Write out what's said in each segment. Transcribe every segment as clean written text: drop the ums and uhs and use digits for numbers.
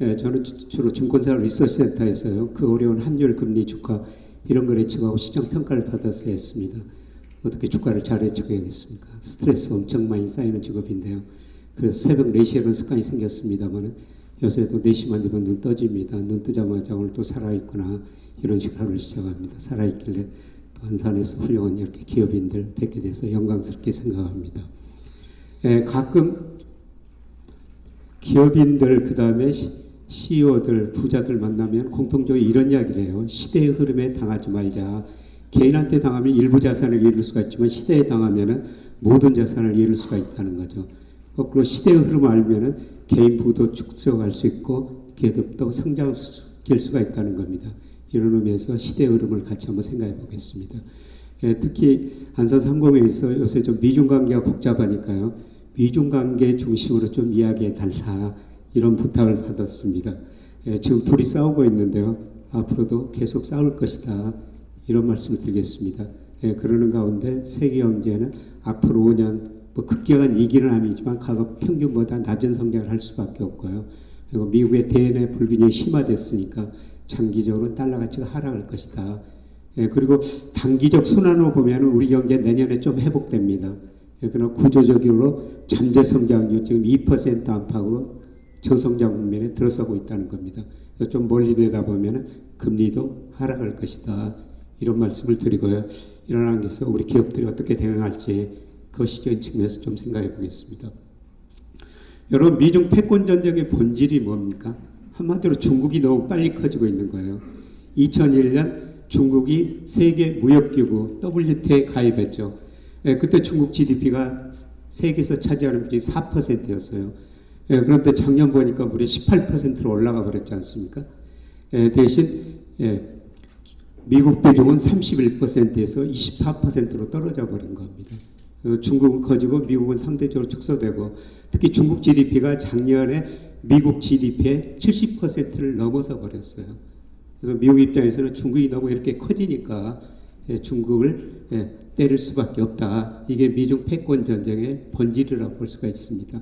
저는 주로 증권사 리서치센터에서요. 그 어려운 환율, 금리, 주가 이런 걸 예측하고 시장 평가를 받아서 했습니다. 어떻게 주가를 잘 예측해야겠습니까? 스트레스 엄청 많이 쌓이는 직업인데요. 그래서 새벽 4시에 이런 습관이 생겼습니다만 요새도 4시만 되면 눈 떠집니다. 눈 뜨자마자 오늘 또 살아있구나 이런 식으로 하루를 시작합니다. 살아있길래 또 안산에서 훌륭한 이렇게 기업인들 뵙게 돼서 영광스럽게 생각합니다. 가끔 기업인들 그 다음에 CEO들, 부자들 만나면 공통적으로 이런 이야기를 해요. 시대의 흐름에 당하지 말자. 개인한테 당하면 일부 자산을 잃을 수가 있지만 시대에 당하면 모든 자산을 잃을 수가 있다는 거죠. 거꾸로 시대의 흐름을 알면 개인 부도 축소할 수 있고 계급도 성장시킬 수가 있다는 겁니다. 이런 의미에서 시대의 흐름을 같이 한번 생각해 보겠습니다. 특히 안산 상공회에서 요새 좀 미중 관계가 복잡하니까요. 미중 관계 중심으로 좀 이야기해 달라 이런 부탁을 받았습니다. 지금 둘이 싸우고 있는데요. 앞으로도 계속 싸울 것이다. 이런 말씀을 드리겠습니다. 그러는 가운데 세계 경제는 앞으로 5년 뭐 급격한 위기는 아니지만 과거 평균보다 낮은 성장을 할 수밖에 없고요. 그리고 미국의 대내 불균형이 심화됐으니까 장기적으로 달러 가치가 하락할 것이다. 그리고 단기적 순환으로 보면 우리 경제 내년에 좀 회복됩니다. 그러나 구조적으로 잠재 성장률 지금 2% 안팎으로 저성장 국면에 들어서고 있다는 겁니다. 좀 멀리 내다보면 금리도 하락할 것이다. 이런 말씀을 드리고요. 이런 안에서 우리 기업들이 어떻게 대응할지 그 시적인 측면에서 좀 생각해 보겠습니다. 여러분, 미중 패권 전쟁의 본질이 뭡니까? 한마디로 중국이 너무 빨리 커지고 있는 거예요. 2001년 중국이 세계 무역기구 WTO에 가입했죠. 그때 중국 GDP가 세계에서 차지하는 비율이 4%였어요. 그런데 작년 보니까 무려 18%로 올라가 버렸지 않습니까? 대신 미국 비중은 31%에서 24%로 떨어져 버린 겁니다. 중국은 커지고 미국은 상대적으로 축소되고 특히 중국 GDP가 작년에 미국 GDP의 70%를 넘어서 버렸어요. 그래서 미국 입장에서는 중국이 너무 이렇게 커지니까 중국을 때릴 수밖에 없다. 이게 미중 패권 전쟁의 본질이라고 볼 수가 있습니다.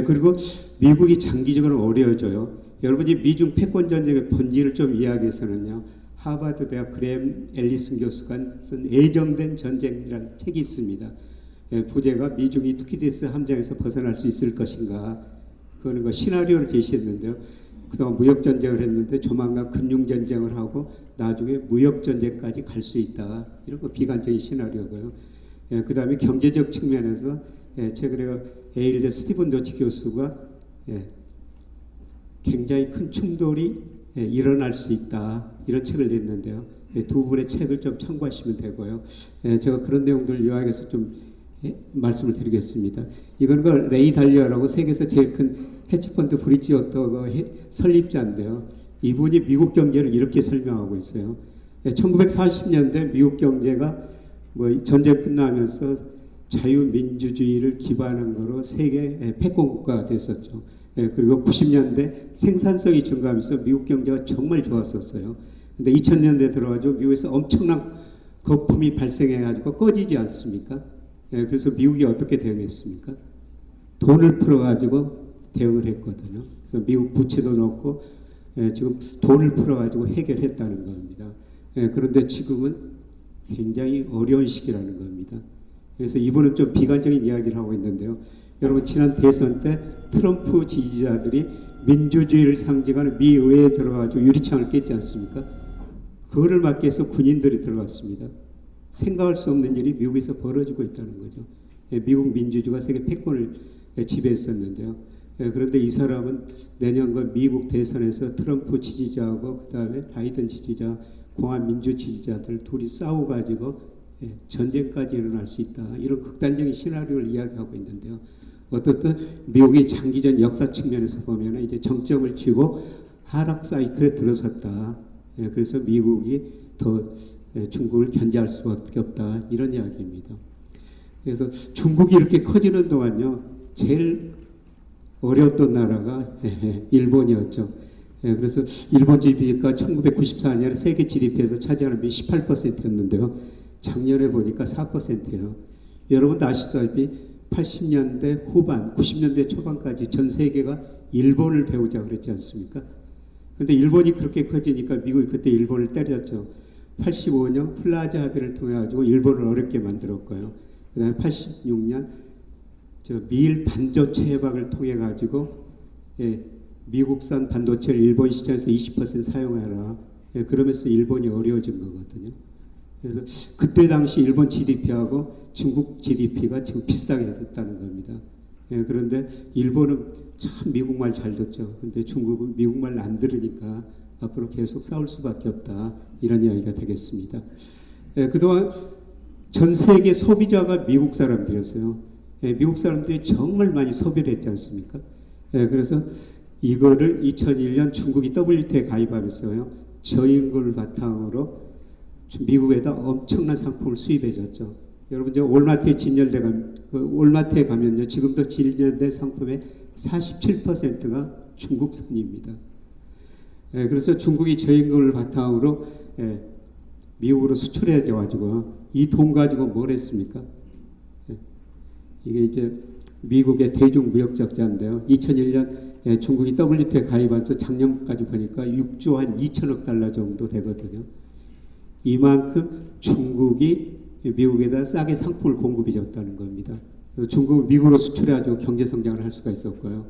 그리고 미국이 장기적으로 어려워져요. 여러분이 미중 패권 전쟁의 본질을 좀 이야기해서는요. 하버드 대학 그램 앨리슨 교수가 쓴 애정된 전쟁이라는 책이 있습니다. 부제가 미중이 투키디스 함정에서 벗어날 수 있을 것인가 그거는 시나리오를 제시했는데요. 그동안 무역전쟁을 했는데 조만간 금융전쟁을 하고 나중에 무역전쟁까지 갈 수 있다. 이런 거 비관적인 시나리오고요. 그 다음에 경제적 측면에서 최근에 에일대 스티븐 도치 교수가 굉장히 큰 충돌이 일어날 수 있다. 이런 책을 냈는데요. 두 분의 책을 좀 참고하시면 되고요. 제가 그런 내용들을 요약해서 좀 말씀을 드리겠습니다. 이건 레이 달리어라고 세계에서 제일 큰 헤지펀드 브리지워터 설립자인데요. 이분이 미국 경제를 이렇게 설명하고 있어요. 1940년대 미국 경제가 전쟁 끝나면서 자유민주주의를 기반한 거로 세계 패권국가가 됐었죠. 그리고 90년대 생산성이 증가하면서 미국 경제가 정말 좋았었어요. 근데 2000년대 들어가지고 미국에서 엄청난 거품이 발생해가지고 꺼지지 않습니까? 그래서 미국이 어떻게 대응했습니까? 돈을 풀어가지고 대응을 했거든요. 그래서 미국 부채도 넣고 지금 돈을 풀어가지고 해결했다는 겁니다. 그런데 지금은 굉장히 어려운 시기라는 겁니다. 그래서 이분은 좀 비관적인 이야기를 하고 있는데요. 여러분 지난 대선 때 트럼프 지지자들이 민주주의를 상징하는 미 의회에 들어가지고 유리창을 깼지 않습니까? 그거를 막기 위해서 군인들이 들어갔습니다. 생각할 수 없는 일이 미국에서 벌어지고 있다는 거죠. 미국 민주주의가 세계 패권을 지배했었는데요. 그런데 이 사람은 내년과 미국 대선에서 트럼프 지지자하고 그 다음에 바이든 지지자, 공화민주 지지자들 둘이 싸워가지고 전쟁까지 일어날 수 있다. 이런 극단적인 시나리오를 이야기하고 있는데요. 어떻든 미국이 장기전 역사 측면에서 보면 이제 정점을 치고 하락 사이클에 들어섰다. 그래서 미국이 더 중국을 견제할 수밖에 없다. 이런 이야기입니다. 그래서 중국이 이렇게 커지는 동안요. 제일 어려웠던 나라가 일본이었죠. 그래서 일본 GDP가 1994년에 세계 GDP에서 차지하는 비 18%였는데요. 작년에 보니까 4%예요. 여러분도 아시다시피 80년대 후반, 90년대 초반까지 전 세계가 일본을 배우자 그랬지 않습니까? 근데 일본이 그렇게 커지니까 미국이 그때 일본을 때렸죠. 85년 플라자 합의를 통해 가지고 일본을 어렵게 만들었고요. 그다음에 86년 저 미일 반도체 협약을 통해 가지고 미국산 반도체를 일본 시장에서 20% 사용해라. 그러면서 일본이 어려워진 거거든요. 그래서 그때 당시 일본 GDP하고 중국 GDP가 지금 비슷하게 됐다는 겁니다. 그런데 일본은 참 미국말 잘 듣죠. 근데 중국은 미국말 안 들으니까 앞으로 계속 싸울 수밖에 없다. 이런 이야기가 되겠습니다. 그동안 전 세계 소비자가 미국 사람들이었어요. 미국 사람들이 정말 많이 소비를 했지 않습니까? 그래서 이거를 2001년 중국이 WTO에 가입하면서요. 저임금을 바탕으로 미국에다 엄청난 상품을 수입해줬죠. 여러분 이제 올마트에 가면요. 지금도 진열된 상품의 47%가 중국산입니다. 그래서 중국이 저임금을 바탕으로 미국으로 수출해가지고 이 돈 가지고 뭘 했습니까? 이게 이제 미국의 대중무역적자인데요. 2001년 중국이 WTO에 가입하면서 작년까지 보니까 6조 한 2천억 달러 정도 되거든요. 이만큼 중국이 미국에다 싸게 상품을 공급해 줬다는 겁니다. 중국은 미국으로 수출해가지고 경제 성장을 할 수가 있었고요.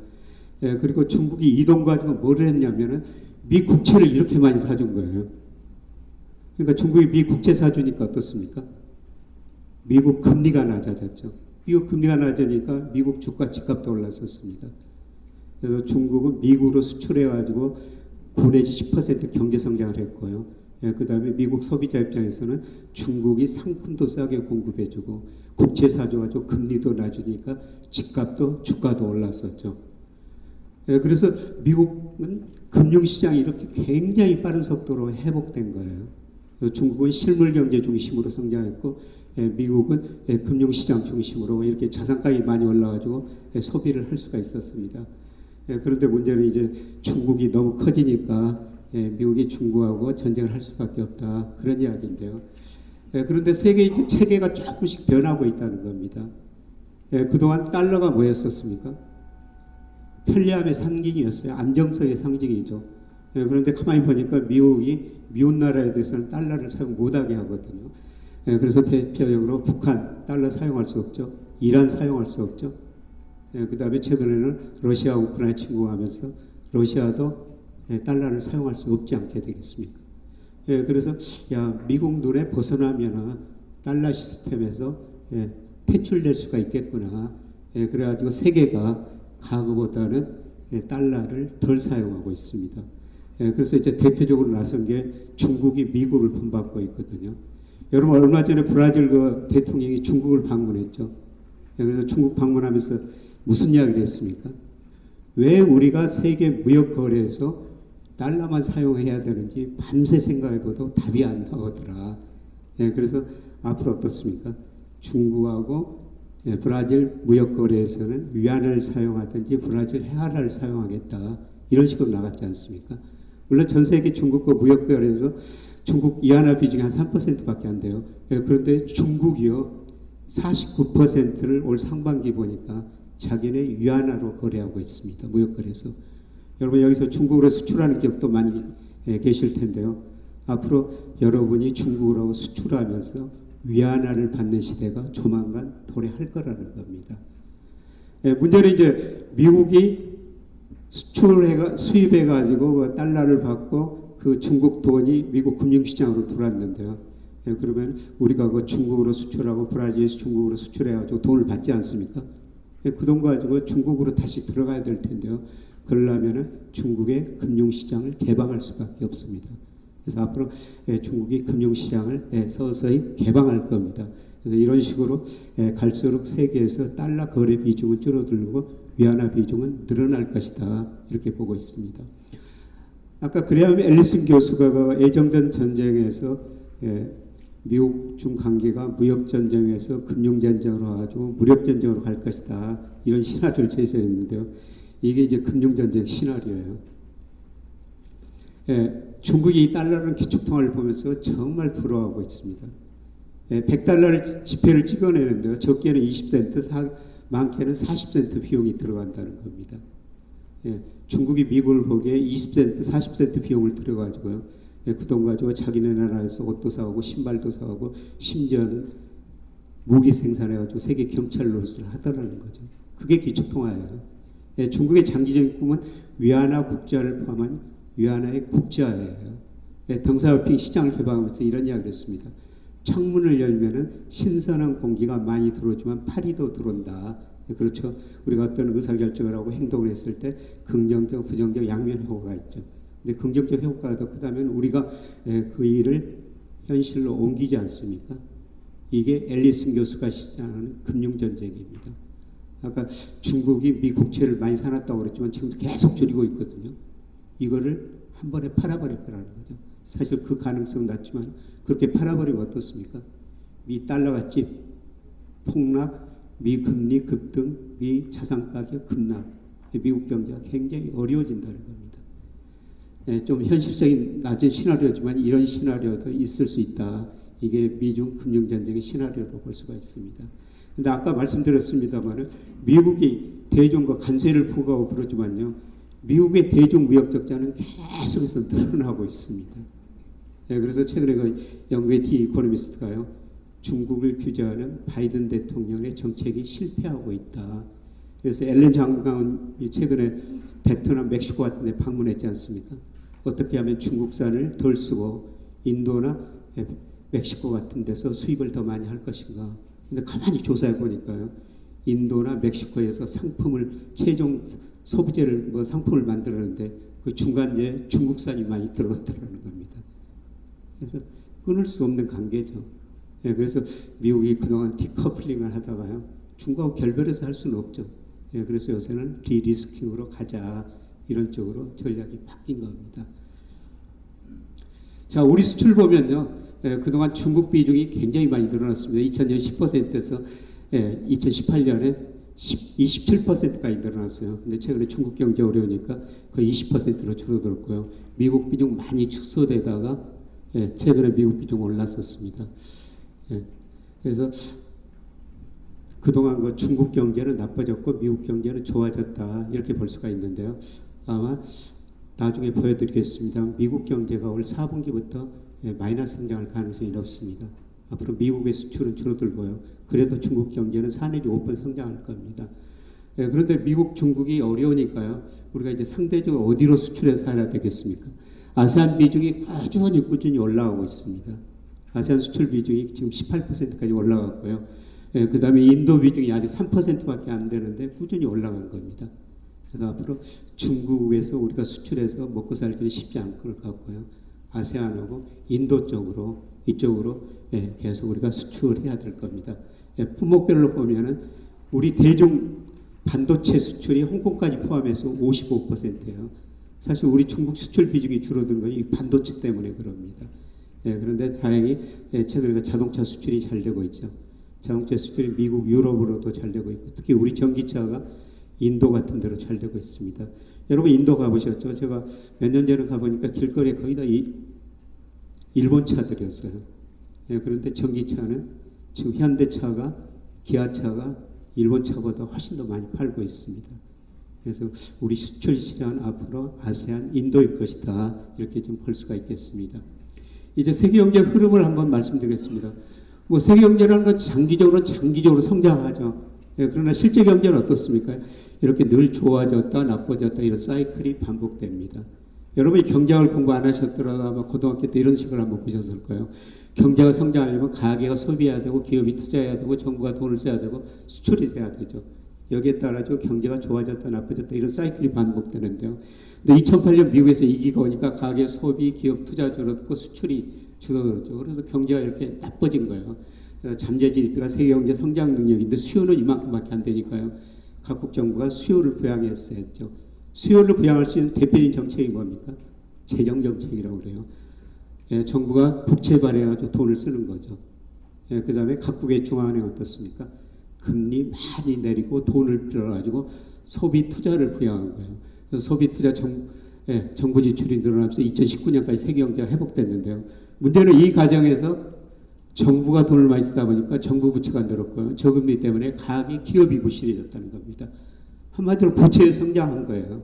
그리고 중국이 이 돈 가지고 뭐를 했냐면은 미 국채를 이렇게 많이 사준 거예요. 그러니까 중국이 미 국채 사주니까 어떻습니까? 미국 금리가 낮아졌죠. 미국 금리가 낮으니까 미국 주가 집값도 올랐었습니다. 그래서 중국은 미국으로 수출해가지고 9 내지 10% 경제 성장을 했고요. 그 다음에 미국 소비자 입장에서는 중국이 상품도 싸게 공급해주고 국채 사줘가지고 금리도 낮으니까 집값도 주가도 올랐었죠. 그래서 미국은 금융시장이 이렇게 굉장히 빠른 속도로 회복된 거예요. 중국은 실물 경제 중심으로 성장했고 미국은 금융시장 중심으로 이렇게 자산가격이 많이 올라가지고 소비를 할 수가 있었습니다. 그런데 문제는 이제 중국이 너무 커지니까 미국이 중국하고 전쟁을 할 수밖에 없다. 그런 이야기인데요. 그런데 세계 이제 체계가 조금씩 변하고 있다는 겁니다. 그동안 달러가 뭐였었습니까? 편리함의 상징이었어요. 안정성의 상징이죠. 그런데 가만히 보니까 미국이 미운 나라에 대해서는 달러를 사용 못하게 하거든요. 그래서 대표적으로 북한 달러 사용할 수 없죠. 이란 사용할 수 없죠. 그 다음에 최근에는 러시아 우크라이나 침공하면서 러시아도 달러를 사용할 수 없지 않게 되겠습니까? 그래서 미국 눈에 벗어나면 달러 시스템에서 퇴출될 수가 있겠구나. 그래가지고 세계가 과거보다는 달러를 덜 사용하고 있습니다. 그래서 이제 대표적으로 나선 게 중국이 미국을 본받고 있거든요. 여러분 얼마 전에 브라질 그 대통령이 중국을 방문했죠. 그래서 중국 방문하면서 무슨 이야기를 했습니까? 왜 우리가 세계 무역 거래에서 달러만 사용해야 되는지 밤새 생각해봐도 답이 안 나오더라. 그래서 앞으로 어떻습니까? 중국하고 브라질 무역 거래에서는 위안을 사용하든지 브라질 헤알을 사용하겠다. 이런 식으로 나갔지 않습니까? 물론 전 세계 중국과 무역 거래에서 중국 위안화 비중이 한 3%밖에 안 돼요. 그런데 중국이요 49%를 올 상반기 보니까 자기네 위안화로 거래하고 있습니다. 무역 거래에서. 여러분 여기서 중국으로 수출하는 기업도 많이 계실 텐데요. 앞으로 여러분이 중국으로 수출하면서 위안화를 받는 시대가 조만간 도래할 거라는 겁니다. 문제는 이제 미국이 수입해가지고 그 달러를 받고 그 중국 돈이 미국 금융시장으로 들어왔는데요. 그러면 우리가 그 중국으로 수출하고 브라질에서 중국으로 수출해가지고 돈을 받지 않습니까? 그 돈 가지고 중국으로 다시 들어가야 될 텐데요. 그러려면 중국의 금융시장을 개방할 수밖에 없습니다. 그래서 앞으로 중국이 금융시장을 서서히 개방할 겁니다. 그래서 이런 식으로 갈수록 세계에서 달러 거래 비중은 줄어들고 위안화 비중은 늘어날 것이다. 이렇게 보고 있습니다. 아까 그레엄 앨리슨 교수가 그 애정전 전쟁에서 미국 중 관계가 무역 전쟁에서 금융 전쟁으로 가지고 무력 전쟁으로 갈 것이다. 이런 시나리오를 제시했는데요. 이게 이제 금융 전쟁 시나리오예요. 중국이 이 달러라는 기축통화를 보면서 정말 부러워하고 있습니다. 100달러를 지폐를 찍어내는데요. 적게는 20센트, 많게는 40센트 비용이 들어간다는 겁니다. 중국이 미국을 보기에 20센트, 40센트 비용을 들여가지고요. 그 돈 가지고 자기네 나라에서 옷도 사오고 신발도 사오고 심지어는 무기 생산해가지고 세계 경찰 노릇을 하더라는 거죠. 그게 기축통화예요. 중국의 장기적인 꿈은 위안화 국제화를 포함한 위안화의 국제화예요. 덩사오핑 시장을 개방하면서 이런 이야기를 했습니다. 창문을 열면은 신선한 공기가 많이 들어오지만 파리도 들어온다. 그렇죠. 우리가 어떤 의사결정을 하고 행동을 했을 때 긍정적, 부정적 양면 효과가 있죠. 근데 긍정적 효과가 더 크다면 우리가 그 일을 현실로 옮기지 않습니까? 이게 앨리슨 교수가 시작하는 금융전쟁입니다. 아까 중국이 미 국채를 많이 사놨다고 그랬지만 지금도 계속 줄이고 있거든요. 이거를 한 번에 팔아버릴 거라는 거죠. 사실 그 가능성은 낮지만 그렇게 팔아버리면 어떻습니까? 미 달러가 폭락, 미 금리 급등, 미 자산 가격 급락, 미국 경제가 굉장히 어려워진다는 겁니다. 좀 현실적인 낮은 시나리오지만 이런 시나리오도 있을 수 있다. 이게 미중 금융전쟁의 시나리오로 볼 수가 있습니다. 근데 아까 말씀드렸습니다만 미국이 대중과 관세를 부과하고 그러지만요. 미국의 대중 무역 적자는 계속해서 늘어나고 있습니다. 그래서 최근에 그 영국의 디 이코노미스트가요. 중국을 규제하는 바이든 대통령의 정책이 실패하고 있다. 그래서 앨런 장관이 최근에 베트남, 멕시코 같은 데 방문했지 않습니까? 어떻게 하면 중국산을 덜 쓰고 인도나 멕시코 같은 데서 수입을 더 많이 할 것인가. 근데 가만히 조사해 보니까요. 인도나 멕시코에서 상품을 최종 소비재를 상품을 만들었는데 그 중간재에 중국산이 많이 들어갔다는 겁니다. 그래서 끊을 수 없는 관계죠. 그래서 미국이 그동안 디커플링을 하다가요. 중국하고 결별해서 할 수는 없죠. 그래서 요새는 디리스킹으로 가자. 이런 쪽으로 전략이 바뀐 겁니다. 자, 우리 수출 보면요. 그동안 중국 비중이 굉장히 많이 늘어났습니다. 2000년 10%에서 2018년에 27%까지 늘어났어요. 근데 최근에 중국 경제 어려우니까 거의 20%로 줄어들었고요. 미국 비중 많이 축소되다가 최근에 미국 비중 올랐었습니다. 그래서 그동안 그 중국 경제는 나빠졌고 미국 경제는 좋아졌다 이렇게 볼 수가 있는데요. 아마 나중에 보여드리겠습니다. 미국 경제가 올 4분기부터 마이너스 성장할 가능성이 높습니다. 앞으로 미국의 수출은 줄어들고요. 그래도 중국 경제는 4 내지 5% 성장할 겁니다. 그런데 미국, 중국이 어려우니까요. 우리가 이제 상대적으로 어디로 수출해서 살아야 되겠습니까? 아세안 비중이 꾸준히 올라가고 있습니다. 아세안 수출 비중이 지금 18%까지 올라갔고요. 그 다음에 인도 비중이 아직 3%밖에 안 되는데 꾸준히 올라간 겁니다. 그래서 앞으로 중국에서 우리가 수출해서 먹고 살기는 쉽지 않을 것 같고요. 아세안하고 인도 쪽으로 이쪽으로 계속 우리가 수출해야 될 겁니다. 품목별로 보면은 우리 대중 반도체 수출이 홍콩까지 포함해서 55%예요. 사실 우리 중국 수출 비중이 줄어든 건 이 반도체 때문에 그럽니다. 그런데 다행히 최근에 자동차 수출이 잘 되고 있죠. 자동차 수출이 미국, 유럽으로도 잘 되고 있고 특히 우리 전기차가 인도 같은 데로 잘 되고 있습니다. 여러분 인도 가보셨죠? 제가 몇 년 전에 가보니까 길거리에 거의 다 일본 차들이었어요. 그런데 전기차는 지금 현대차가 기아차가 일본 차보다 훨씬 더 많이 팔고 있습니다. 그래서 우리 수출 시장은 앞으로 아세안, 인도일 것이다. 이렇게 좀 볼 수가 있겠습니다. 이제 세계 경제 흐름을 한번 말씀드리겠습니다. 뭐 세계 경제라는 건 장기적으로 성장하죠. 그러나 실제 경제는 어떻습니까? 이렇게 늘 좋아졌다 나빠졌다 이런 사이클이 반복됩니다. 여러분이 경제학을 공부 안 하셨더라도 아마 고등학교 때 이런 식으로 한번 보셨을 거예요. 경제가 성장하려면 가계가 소비해야 되고 기업이 투자해야 되고 정부가 돈을 써야 되고 수출이 돼야 되죠. 여기에 따라서 경제가 좋아졌다 나빠졌다 이런 사이클이 반복되는데요. 근데 2008년 미국에서 위기가 오니까 가계 소비 기업 투자 줄어들고 수출이 줄어들었죠. 그래서 경제가 이렇게 나빠진 거예요. 잠재 GDP가 세계 경제 성장 능력인데 수요는 이만큼밖에 안 되니까요. 각국 정부가 수요를 부양했어야 했죠. 수요를 부양할 수 있는 대표적인 정책이 뭡니까? 재정 정책이라고 그래요. 정부가 국채 발행해가지고 돈을 쓰는 거죠. 그 다음에 각국의 중앙은행 어떻습니까? 금리 많이 내리고 돈을 빌어가지고 소비 투자를 부양한 거예요. 그래서 소비 투자 정부 지출이 늘어나면서 2019년까지 세계 경제가 회복됐는데요. 문제는 이 과정에서 정부가 돈을 많이 쓰다 보니까 정부 부채가 늘었고요. 저금리 때문에 가계 기업이 부실해졌다는 겁니다. 한마디로 부채에 성장한 거예요.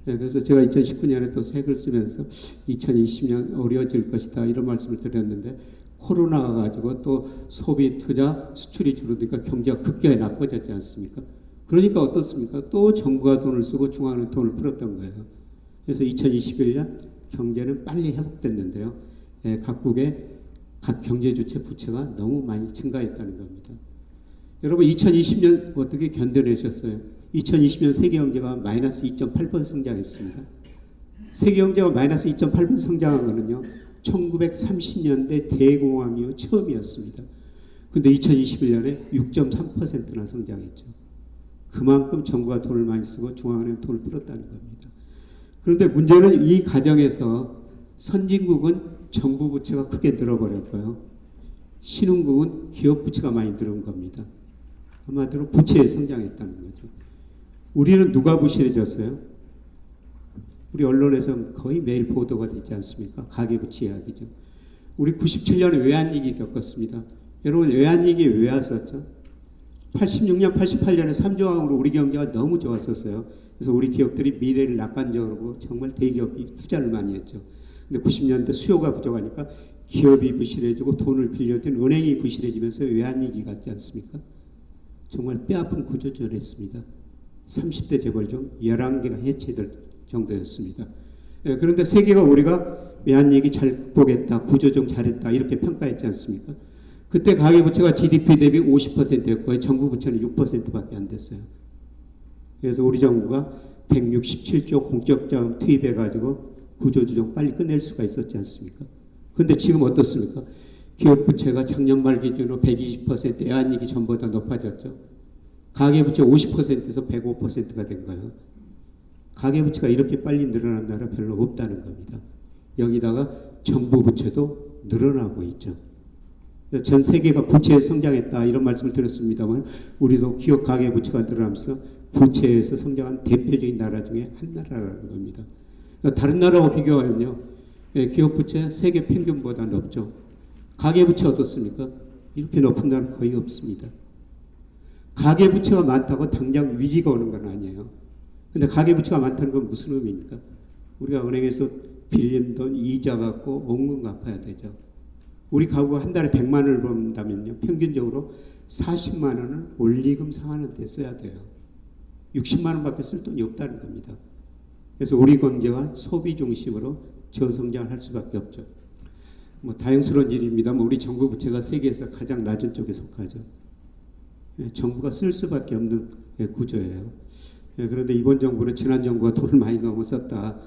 그래서 제가 2019년에 또 색을 쓰면서 2020년 어려워질 것이다 이런 말씀을 드렸는데 코로나가 가지고 또 소비, 투자, 수출이 줄어드니까 경제가 급격히 나빠졌지 않습니까? 그러니까 어떻습니까? 또 정부가 돈을 쓰고 중앙은 돈을 풀었던 거예요. 그래서 2021년 경제는 빨리 회복됐는데요. 각국의 각 경제 주체 부채가 너무 많이 증가했다는 겁니다. 여러분 2020년 어떻게 견뎌내셨어요? 2020년 세계 경제가 마이너스 2.8% 성장했습니다. 세계 경제가 마이너스 2.8% 성장한 거는요. 1930년대 대공황 이후 처음이었습니다. 근데 2021년에 6.3%나 성장했죠. 그만큼 정부가 돈을 많이 쓰고 중앙은행 돈을 풀었다는 겁니다. 그런데 문제는 이 과정에서 선진국은 정부 부채가 크게 늘어버렸고요. 신흥국은 기업 부채가 많이 늘은 겁니다. 한마디로 부채에 성장했다는 거죠. 우리는 누가 부실해졌어요? 우리 언론에서 거의 매일 보도가 되지 않습니까? 가계부채 이야기죠. 우리 97년에 외환위기 겪었습니다. 여러분 외환위기 왜 왔었죠? 86년, 88년에 3조항으로 우리 경제가 너무 좋았었어요. 그래서 우리 기업들이 미래를 낙관적으로 정말 대기업이 투자를 많이 했죠. 근데 90년대 수요가 부족하니까 기업이 부실해지고 돈을 빌려준 은행이 부실해지면서 외환위기 같지 않습니까? 정말 뼈아픈 구조조절했습니다. 30대 재벌 중 11개가 해체될 정도였습니다. 그런데 세계가 우리가 외환위기 잘 극복했다, 구조조정 잘했다 이렇게 평가했지 않습니까? 그때 가계부채가 GDP 대비 50%였고요. 정부 부채는 6%밖에 안 됐어요. 그래서 우리 정부가 167조 공적자금 투입해가지고 구조조정 빨리 끝낼 수가 있었지 않습니까? 그런데 지금 어떻습니까? 기업 부채가 작년 말 기준으로 120% 외환위기 전보다 높아졌죠. 가계부채 50%에서 105%가 된 거예요. 가계부채가 이렇게 빨리 늘어난 나라 별로 없다는 겁니다. 여기다가 정부 부채도 늘어나고 있죠. 전 세계가 부채에 성장했다 이런 말씀을 드렸습니다만 우리도 기업 가계부채가 늘어나면서 부채에서 성장한 대표적인 나라 중에 한 나라라는 겁니다. 다른 나라와 비교하면요. 기업 부채 세계 평균보다 높죠. 가계부채 어떻습니까? 이렇게 높은 나라는 거의 없습니다. 가계부채가 많다고 당장 위기가 오는 건 아니에요. 근데 가계부채가 많다는 건 무슨 의미입니까? 우리가 은행에서 빌린 돈 이자 갖고 원금 갚아야 되죠. 우리 가구가 한 달에 100만 원을 번다면요. 평균적으로 40만 원을 원리금 상환은 데 써야 돼요. 60만 원밖에 쓸 돈이 없다는 겁니다. 그래서 우리 경제가 소비 중심으로 저성장을 할 수밖에 없죠. 뭐 다행스러운 일입니다만 우리 정부 부채가 세계에서 가장 낮은 쪽에 속하죠. 정부가 쓸 수밖에 없는 구조예요. 그런데 이번 정부는 지난 정부가 돈을 많이 너무 썼다.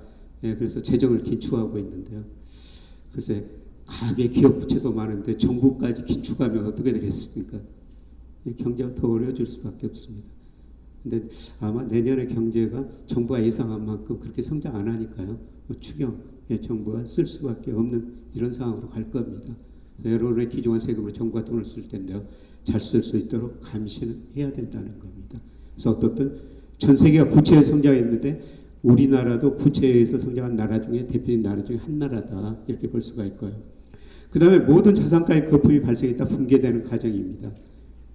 그래서 재정을 긴축하고 있는데요. 글쎄 가계 기업 부채도 많은데 정부까지 긴축하면 어떻게 되겠습니까? 경제가 더 어려워질 수밖에 없습니다. 근데 아마 내년에 경제가 정부가 예상한 만큼 그렇게 성장 안 하니까요. 추경 정부가 쓸 수밖에 없는 이런 상황으로 갈 겁니다. 여러분의 기존한 세금으로 정부가 돈을 쓸 텐데요. 잘 쓸 수 있도록 감시는 해야 된다는 겁니다. 그래서 어떻든 전 세계가 부채에 성장했는데 우리나라도 부채에서 성장한 나라 중에 대표적인 나라 중에 한 나라다 이렇게 볼 수가 있고요. 그 다음에 모든 자산가의 거품이 발생했다 붕괴되는 과정입니다.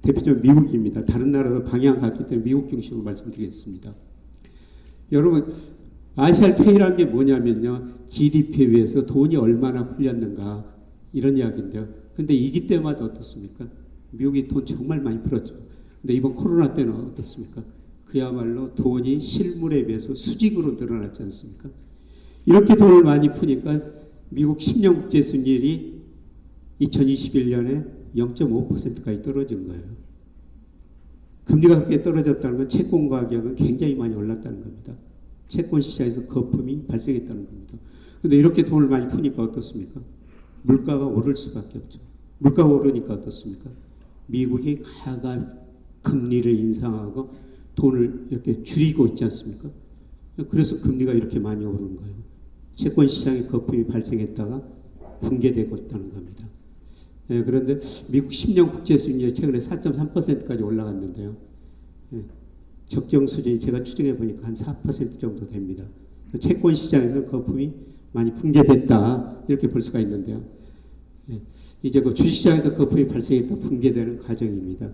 대표적으로 미국입니다. 다른 나라도 방향 같기 때문에 미국 중심으로 말씀드리겠습니다. 여러분 아시아 K라는 게 뭐냐면요. GDP에 비해서 돈이 얼마나 풀렸는가 이런 이야기인데요. 근데 이기 때마다 어떻습니까? 미국이 돈 정말 많이 풀었죠. 근데 이번 코로나 때는 어떻습니까? 그야말로 돈이 실물에 비해서 수직으로 늘어났지 않습니까? 이렇게 돈을 많이 푸니까 미국 10년 국제 수익률이 2021년에 0.5%까지 떨어진 거예요. 금리가 그렇게 떨어졌다는 건 채권 가격은 굉장히 많이 올랐다는 겁니다. 채권 시장에서 거품이 발생했다는 겁니다. 그런데 이렇게 돈을 많이 푸니까 어떻습니까? 물가가 오를 수밖에 없죠. 물가가 오르니까 어떻습니까? 미국이 가가 금리를 인상하고 돈을 이렇게 줄이고 있지 않습니까? 그래서 금리가 이렇게 많이 오르는 거예요. 채권 시장에 거품이 발생했다가 붕괴되고 있다는 겁니다. 그런데 미국 10년 국제 수익률이 최근에 4.3%까지 올라갔는데요. 적정 수준이 제가 추정해 보니까 한 4% 정도 됩니다. 채권 시장에서 거품이 많이 붕괴됐다 이렇게 볼 수가 있는데요. 이제 그 주식시장에서 거품이 발생했다 붕괴되는 과정입니다.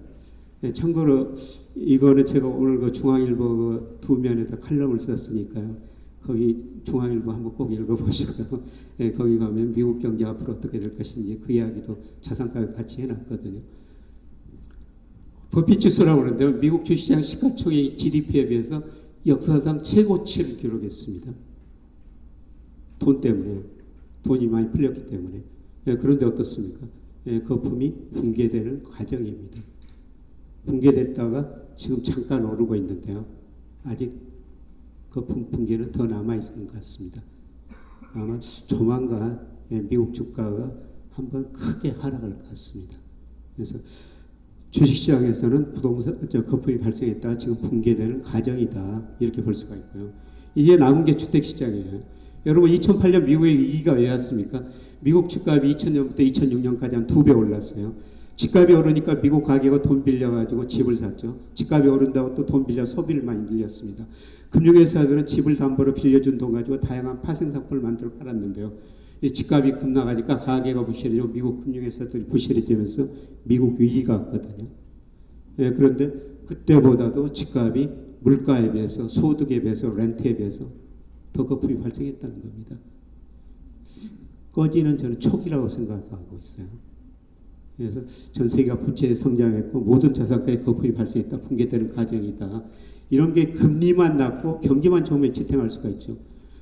참고로 이거는 제가 오늘 그 중앙일보 그 두 면에다 칼럼을 썼으니까요. 거기 중앙일보 한번 꼭 읽어보시고요. 예, 거기 가면 미국 경제 앞으로 어떻게 될 것인지 그 이야기도 자산가에 같이 해놨거든요. 버핏 지수라고 그러는데요. 미국 주식시장 시가총액 GDP에 비해서 역사상 최고치를 기록했습니다. 돈 때문에, 돈이 많이 풀렸기 때문에. 예, 그런데 어떻습니까? 예, 거품이 붕괴되는 과정입니다. 붕괴됐다가 지금 잠깐 오르고 있는데요. 아직 거품 붕괴는 더 남아있는 것 같습니다. 아마 조만간 미국 주가가 한번 크게 하락할 것 같습니다. 그래서 주식시장에서는 거품이 발생했다가 지금 붕괴되는 과정이다. 이렇게 볼 수가 있고요. 이제 남은 게 주택시장이에요. 여러분 2008년 미국의 위기가 왜 왔습니까? 미국 집값이 2000년부터 2006년까지 한 2배 올랐어요. 집값이 오르니까 미국 가게가 돈 빌려가지고 집을 샀죠. 집값이 오른다고 또 돈 빌려 소비를 많이 늘렸습니다. 금융회사들은 집을 담보로 빌려준 돈 가지고 다양한 파생상품을 만들어 팔았는데요. 이 집값이 급락하니까 가게가 부실해지고 미국 금융회사들이 부실해지면서 미국 위기가 왔거든요. 예, 그런데 그때보다도 집값이 물가에 비해서 소득에 비해서 렌트에 비해서 더 거품이 발생했다는 겁니다. 꺼지는 저는 초기라고 생각하고 있어요. 그래서 전 세계가 부채에 성장했고 모든 자산가에 거품이 발생했다. 붕괴되는 과정이다. 이런 게 금리만 낮고 경기만 좋으면 지탱할 수가 있죠.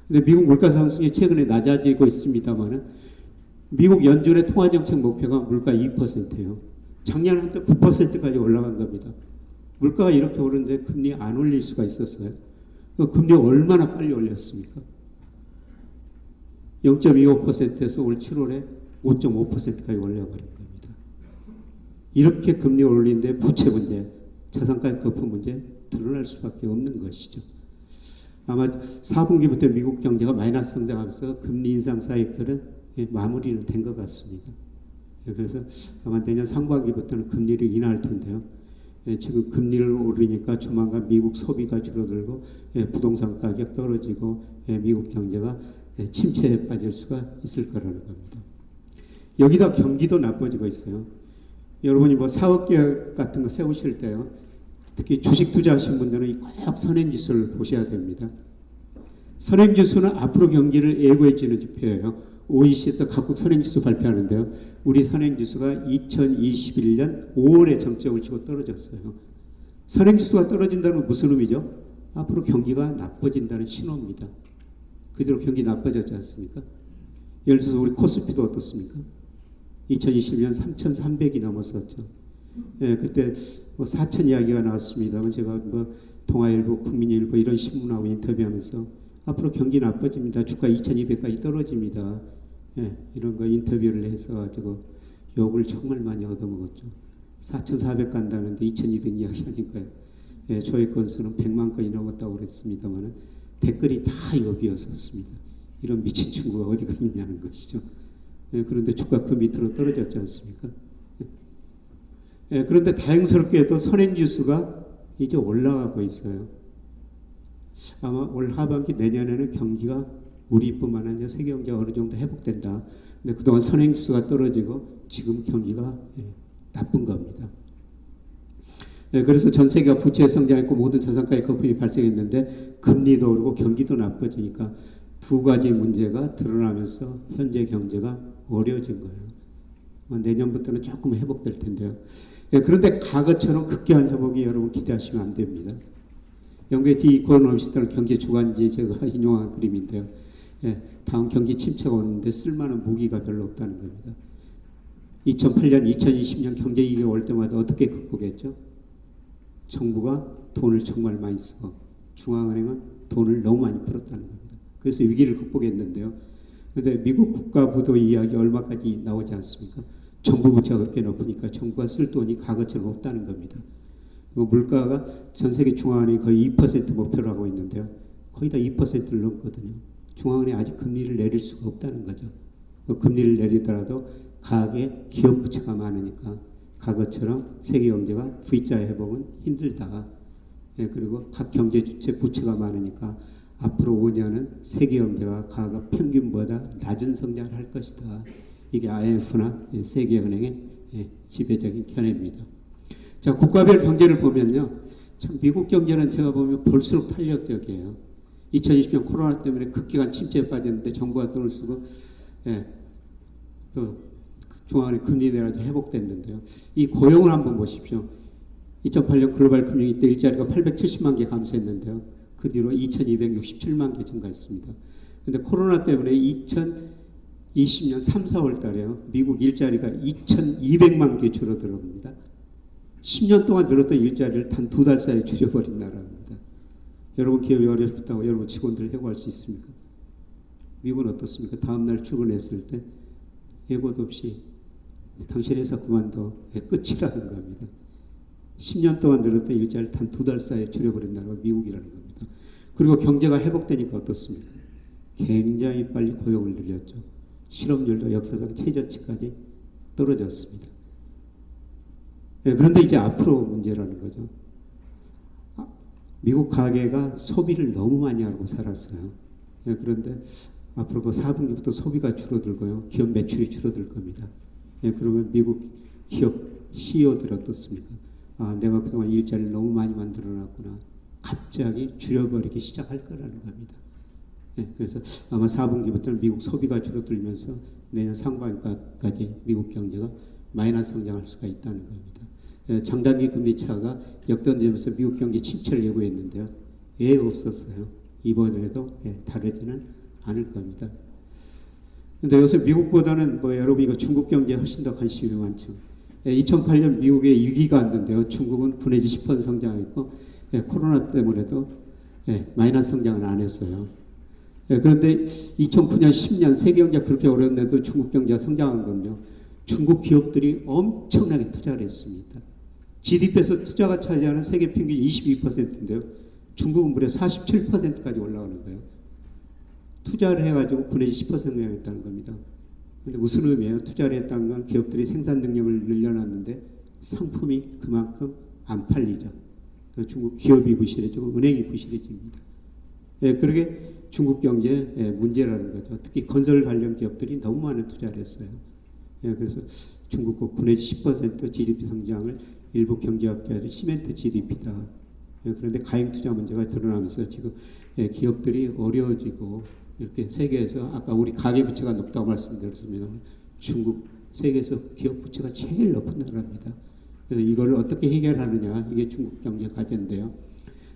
근데 미국 물가 상승이 최근에 낮아지고 있습니다만은 미국 연준의 통화정책 목표가 물가 2%예요. 작년 한때 9%까지 올라간 겁니다. 물가가 이렇게 오르는데 금리 안 올릴 수가 있었어요. 금리 얼마나 빨리 올렸습니까? 0.25%에서 올 7월에 5.5%까지 올려버린 겁니다. 이렇게 금리 올리는데 부채 문제, 자산가의 거품 문제 드러날 수밖에 없는 것이죠. 아마 4분기부터 미국 경제가 마이너스 성장하면서 금리 인상 사이클은 마무리는 된 것 같습니다. 그래서 아마 내년 상반기부터는 금리를 인하할 텐데요. 지금 금리를 오르니까 조만간 미국 소비가 줄어들고 부동산 가격 떨어지고 미국 경제가 침체에 빠질 수가 있을 거라는 겁니다. 여기다 경기도 나빠지고 있어요. 여러분이 뭐 사업 계획 같은 거 세우실 때요. 특히 주식 투자하신 분들은 꼭 선행지수를 보셔야 됩니다. 선행지수는 앞으로 경기를 예고해주는 지표예요. OECD에서 각국 선행지수 발표하는데요. 우리 선행지수가 2021년 5월에 정점을 치고 떨어졌어요. 선행지수가 떨어진다는 건 무슨 의미죠? 앞으로 경기가 나빠진다는 신호입니다. 그대로 경기 나빠졌지 않습니까? 예를 들어서 우리 코스피도 어떻습니까? 2020년 3,300이 넘었었죠. 예, 그때 뭐 4천 이야기가 나왔습니다만 제가 뭐 동아일보, 국민일보 이런 신문하고 인터뷰하면서 앞으로 경기 나빠집니다. 주가 2,200까지 떨어집니다. 예, 이런 거 인터뷰를 해서 가지고 욕을 정말 많이 얻어먹었죠. 4,400 간다는데 2,200 이야기하니까요. 예, 조회 건수는 100만 건이 넘었다고 그랬습니다만 댓글이 다 욕이었었습니다. 이런 미친 친구가 어디가 있냐는 것이죠. 예, 그런데 주가 그 밑으로 떨어졌지 않습니까? 예, 그런데 다행스럽게도 선행지수가 이제 올라가고 있어요. 아마 올 하반기 내년에는 경기가 우리뿐만 아니라 세계 경제가 어느 정도 회복된다. 근데 그동안 선행지수가 떨어지고 지금 경기가 나쁜 겁니다. 그래서 전 세계가 부채 성장했고 모든 자산가의 거품이 발생했는데 금리도 오르고 경기도 나빠지니까 두 가지 문제가 드러나면서 현재 경제가 어려워진 거예요. 내년부터는 조금 회복될 텐데요. 그런데 과거처럼 급격한 회복이 여러분 기대하시면 안 됩니다. 영국의 디 이코노미스트는 경제 주간지 제가 인용한 그림인데요. 다음 경기 침체가 오는데 쓸만한 무기가 별로 없다는 겁니다. 2008년, 2020년 경제 위기가 올 때마다 어떻게 극복했죠? 정부가 돈을 정말 많이 쓰고 중앙은행은 돈을 너무 많이 풀었다는 겁니다. 그래서 위기를 극복했는데요. 그런데 미국 국가부도 이야기 얼마까지 나오지 않습니까? 정부 부채가 그렇게 높으니까 정부가 쓸 돈이 과거처럼 없다는 겁니다. 물가가 전 세계 중앙은행이 거의 2% 목표로 하고 있는데요. 거의 다 2%를 넘거든요. 중앙은행이 아직 금리를 내릴 수가 없다는 거죠. 금리를 내리더라도 가계 기업 부채가 많으니까 과거처럼 세계 경제가 V자 회복은 힘들다. 그리고 각 경제 주체 부채가 많으니까 앞으로 5년은 세계 경제가 과거 평균보다 낮은 성장을 할 것이다. 이게 IMF나 세계은행의 지배적인 견해입니다. 자, 국가별 경제를 보면요. 참 미국 경제는 제가 보면 볼수록 탄력적이에요. 2020년 코로나 때문에 급기간 침체에 빠졌는데 정부가 돈을 쓰고 예, 또 중앙은행 금리 내려서 회복됐는데요. 이 고용을 한번 보십시오. 2008년 글로벌 금융위 때 일자리가 870만 개 감소했는데요. 그 뒤로 2267만 개 증가했습니다. 그런데 코로나 때문에 2020년 3, 4월 달에요. 미국 일자리가 2200만 개 줄어들어갑니다. 10년 동안 늘었던 일자리를 단 2달 사이에 줄여버린 나라입니다. 여러분 기업이 어렵다고 여러분 직원들 해고할 수 있습니까? 미국은 어떻습니까? 다음날 출근했을 때 예고도 없이 당신 회사 그만둬 끝이라는 겁니다. 10년 동안 늘었던 일자리를 단 2달 사이에 줄여버린 나라가 미국이라는 겁니다. 그리고 경제가 회복되니까 어떻습니까? 굉장히 빨리 고용을 늘렸죠. 실업률도 역사상 최저치까지 떨어졌습니다. 그런데 이제 앞으로 문제라는 거죠. 미국 가계가 소비를 너무 많이 하고 살았어요. 그런데 앞으로 그 4분기부터 소비가 줄어들고요. 기업 매출이 줄어들 겁니다. 그러면 미국 기업 CEO들이 어떻습니까? 내가 그동안 일자리를 너무 많이 만들어놨구나. 갑자기 줄여버리기 시작할 거라는 겁니다. 그래서 아마 4분기부터는 미국 소비가 줄어들면서 내년 상반기까지 미국 경제가 마이너스 성장할 수가 있다는 겁니다. 장단기 금리 차가 역전되면서 미국 경제 침체를 예고했는데요. 없었어요. 이번에도 다르지는 않을 겁니다. 그런데 요새 미국보다는 여러분 이거 중국 경제에 훨씬 더 관심이 많죠. 2008년 미국에 위기가 왔는데요. 중국은 9 내지 10% 성장했고 코로나 때문에도 마이너스 성장은 안 했어요. 그런데 2009년 10년 세계 경제가 그렇게 어려운데도 중국 경제가 성장한 건요. 중국 기업들이 엄청나게 투자를 했습니다. GDP에서 투자가 차지하는 세계 평균 22%인데요. 중국은 무려 47%까지 올라가는 거예요. 투자를 해가지고 9 내지 10% 성장했다는 겁니다. 근데 무슨 의미예요? 투자를 했다는 건 기업들이 생산 능력을 늘려놨는데 상품이 그만큼 안 팔리죠. 중국 기업이 부실해지고 은행이 부실해집니다. 그러게 중국 경제의 문제라는 거죠. 특히 건설 관련 기업들이 너무 많은 투자를 했어요. 그래서 중국 9 내지 10% GDP 성장을 일부 경제학자들이 시멘트 GDP다. 그런데 가행 투자 문제가 드러나면서 지금 기업들이 어려워지고 이렇게 세계에서 아까 우리 가계부채가 높다고 말씀드렸습니다. 중국 세계에서 기업 부채가 제일 높은 나라입니다. 그래서 이걸 어떻게 해결하느냐 이게 중국 경제 과제인데요.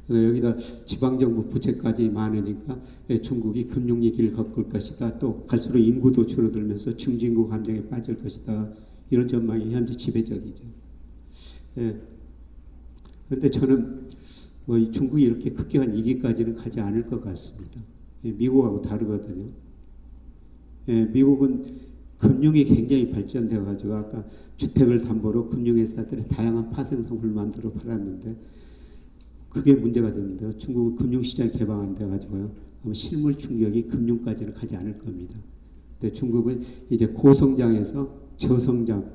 그래서 여기다 지방정부 부채까지 많으니까 중국이 금융위기를 겪을 것이다. 또 갈수록 인구도 줄어들면서 중진국 감정에 빠질 것이다. 이런 전망이 현재 지배적이죠. 그런데 저는 중국이 이렇게 급격한 위기까지는 가지 않을 것 같습니다. 미국하고 다르거든요. 미국은 금융이 굉장히 발전되어 가지고 아까 주택을 담보로 금융회사들이 다양한 파생상품을 만들어 팔았는데 그게 문제가 됐는데요. 중국은 금융시장이 개방 안 돼 가지고요. 아마 실물 충격이 금융까지는 가지 않을 겁니다. 근데 중국은 이제 고성장에서 저성장,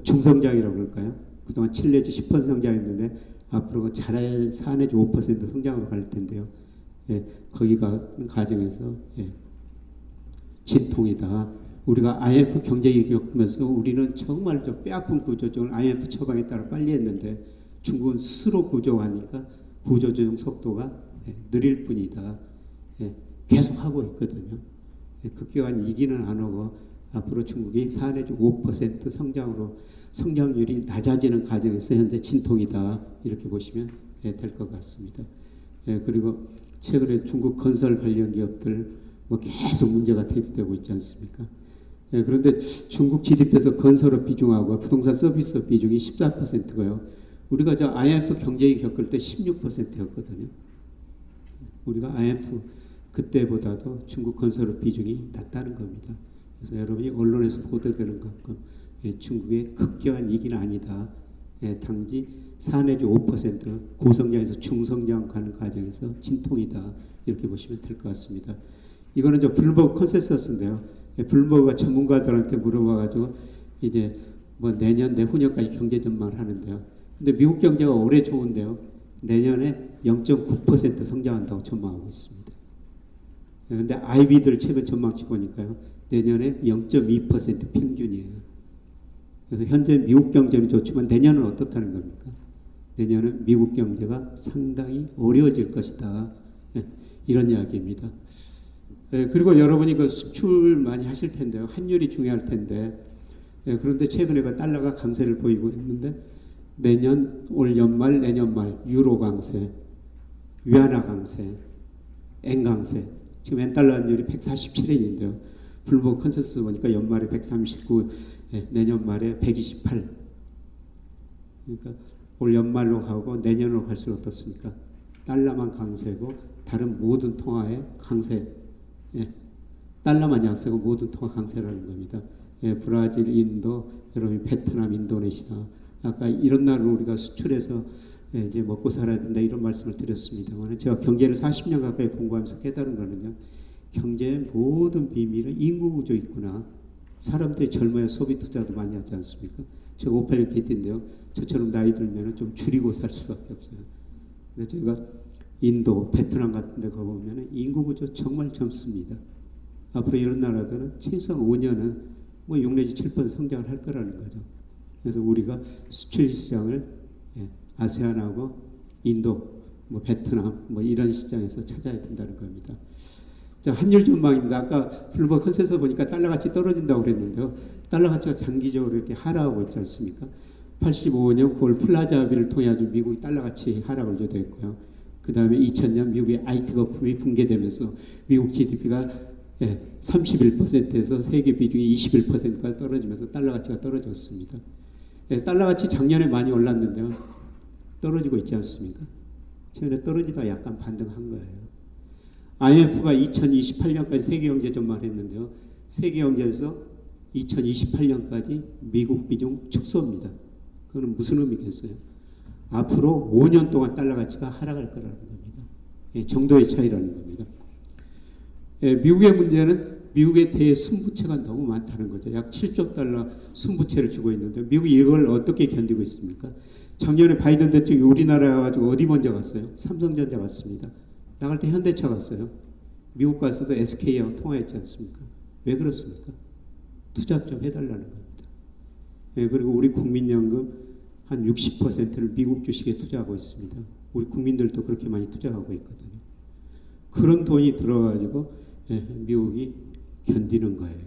중성장이라고 그럴까요? 그동안 7 내지 10% 성장했는데 앞으로 잘해 4 내지 5% 성장으로 갈 텐데요. 거기가 과정에서 진통이다. 우리가 IMF 경제위기 겪으면서 우리는 정말 좀 뼈아픈 구조조정을 IMF 처방에 따라 빨리 했는데 중국은 스스로 구조하니까 구조조정 속도가 느릴 뿐이다. 계속 하고 있거든요. 급격한 위기는 안 오고 앞으로 중국이 4 내지 5% 성장으로 성장률이 낮아지는 과정에서 현재 진통이다. 이렇게 보시면 될 것 같습니다. 그리고 최근에 중국 건설 관련 기업들 계속 문제가 대두되고 있지 않습니까? 그런데 중국 GDP에서 건설업 비중하고 부동산 서비스업 비중이 14%고요. 우리가 저 IMF 경제위기 겪을 때 16%였거든요. 우리가 IMF 그때보다도 중국 건설업 비중이 낮다는 겁니다. 그래서 여러분이 언론에서 보도되는 것만큼 중국의 급격한 위기는 아니다. 단지 4 내지 5% 고성장에서 중성장 가는 과정에서 진통이다. 이렇게 보시면 될 것 같습니다. 이거는 저 블룸버그 컨센서스인데요. 블룸버그가 전문가들한테 물어봐가지고 이제 내년 내후년까지 경제 전망을 하는데요. 근데 미국 경제가 올해 좋은데요. 내년에 0.9% 성장한다고 전망하고 있습니다. 그런데 IB들 최근 전망치 보니까요. 내년에 0.2% 평균이에요. 그래서 현재 미국 경제는 좋지만 내년은 어떻다는 겁니까? 내년은 미국 경제가 상당히 어려워질 것이다. 이런 이야기입니다. 그리고 여러분이 그 수출 많이 하실 텐데요. 환율이 중요할 텐데 그런데 최근에 그 달러가 강세를 보이고 있는데 올 연말 내년 말 유로 강세, 위안화 강세, 엔 강세. 지금 엔 달러 환율이 147엔인데요. 블룸버그 컨센서스 보니까 연말에 139, 내년 말에 128. 그러니까 올 연말로 가고 내년으로 갈수록 어떻습니까? 달러만 강세고 다른 모든 통화의 강세. 달러만 약세고 모든 통화 강세라는 겁니다. 브라질, 인도, 여러분 베트남, 인도네시아. 아까 이런 나라를 우리가 수출해서 이제 먹고 살아야 된다 이런 말씀을 드렸습니다만 제가 경제를 40년 가까이 공부하면서 깨달은 거는요. 경제의 모든 비밀은 인구 구조 있구나. 사람들이 젊어야 소비 투자도 많이 하지 않습니까? 제가 586 개띠인데요. 저처럼 나이 들면 좀 줄이고 살 수밖에 없어요. 근데 제가 인도, 베트남 같은 데 가보면 인구 구조 정말 젊습니다. 앞으로 이런 나라들은 최소한 5년은 뭐 6 내지 7% 성장을 할 거라는 거죠. 그래서 우리가 수출 시장을 아세안하고 인도, 뭐 베트남 뭐 이런 시장에서 찾아야 된다는 겁니다. 자, 환율 전망입니다. 아까 블룸버그 컨센서스 보니까 달러 가치 떨어진다고 그랬는데요. 달러 가치가 장기적으로 이렇게 하락하고 있지 않습니까? 85년 9월 플라자 합의를 통해 아주 미국이 달러 가치 하락을 유도했고요. 그 다음에 2000년 미국의 IT 거품이 붕괴되면서 미국 GDP가 31%에서 세계 비중이 21%까지 떨어지면서 달러 가치가 떨어졌습니다. 달러 가치 작년에 많이 올랐는데요. 떨어지고 있지 않습니까? 최근에 떨어지다가 약간 반등한 거예요. IMF가 2028년까지 세계 경제 전망을 했는데요. 세계 경제에서 2028년까지 미국 비중 축소입니다. 그건 무슨 의미겠어요? 앞으로 5년 동안 달러 가치가 하락할 거라는 겁니다. 정도의 차이라는 겁니다. 미국의 문제는 미국의 대순부채가 너무 많다는 거죠. 약 7조 달러 순부채를 주고 있는데 미국이 이걸 어떻게 견디고 있습니까? 작년에 바이든 대통령이 우리나라에 가지고 어디 먼저 갔어요? 삼성전자 갔습니다. 나갈 때 현대차 갔어요. 미국 가서도 SK하고 통화했지 않습니까? 왜 그렇습니까? 투자 좀 해달라는 겁니다. 그리고 우리 국민연금 한 60%를 미국 주식에 투자하고 있습니다. 우리 국민들도 그렇게 많이 투자하고 있거든요. 그런 돈이 들어가지고 미국이 견디는 거예요.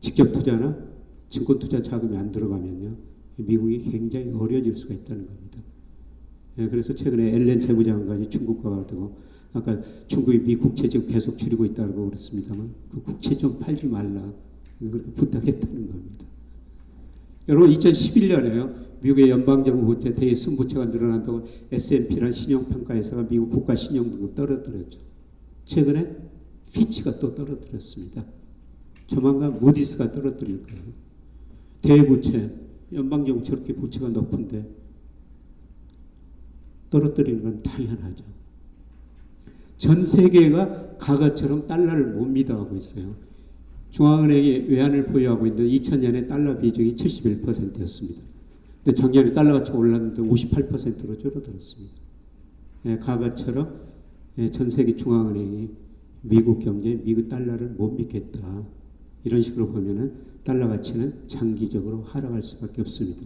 직접 투자나 증권 투자 자금이 안 들어가면요. 미국이 굉장히 어려워질 수가 있다는 겁니다. 그래서 최근에 앨런 재무장관이 중국과 가지고 아까 중국이 미 국채 지금 계속 줄이고 있다고 그랬습니다만 그 국채 좀 팔지 말라 그렇게 부탁했다는 겁니다. 여러분 2011년에요. 미국의 연방정부 부채 대순부채가 늘어난다고 S&P라는 신용평가회사가 미국 국가 신용등급 떨어뜨렸죠. 최근에 피치가 또 떨어뜨렸습니다. 조만간 무디스가 떨어뜨릴 거예요. 대부채, 연방정부 저렇게 부채가 높은데 떨어뜨리는 건 당연하죠. 전 세계가 과거처럼 달러를 못 믿어하고 있어요. 중앙은행이 외환을 보유하고 있는데 2000년에 달러 비중이 71%였습니다. 근데 작년에 달러 가치가 올랐는데 58%로 줄어들었습니다. 과거처럼 전 세계 중앙은행이 미국 경제, 미국 달러를 못 믿겠다. 이런 식으로 보면은 달러 가치는 장기적으로 하락할 수밖에 없습니다.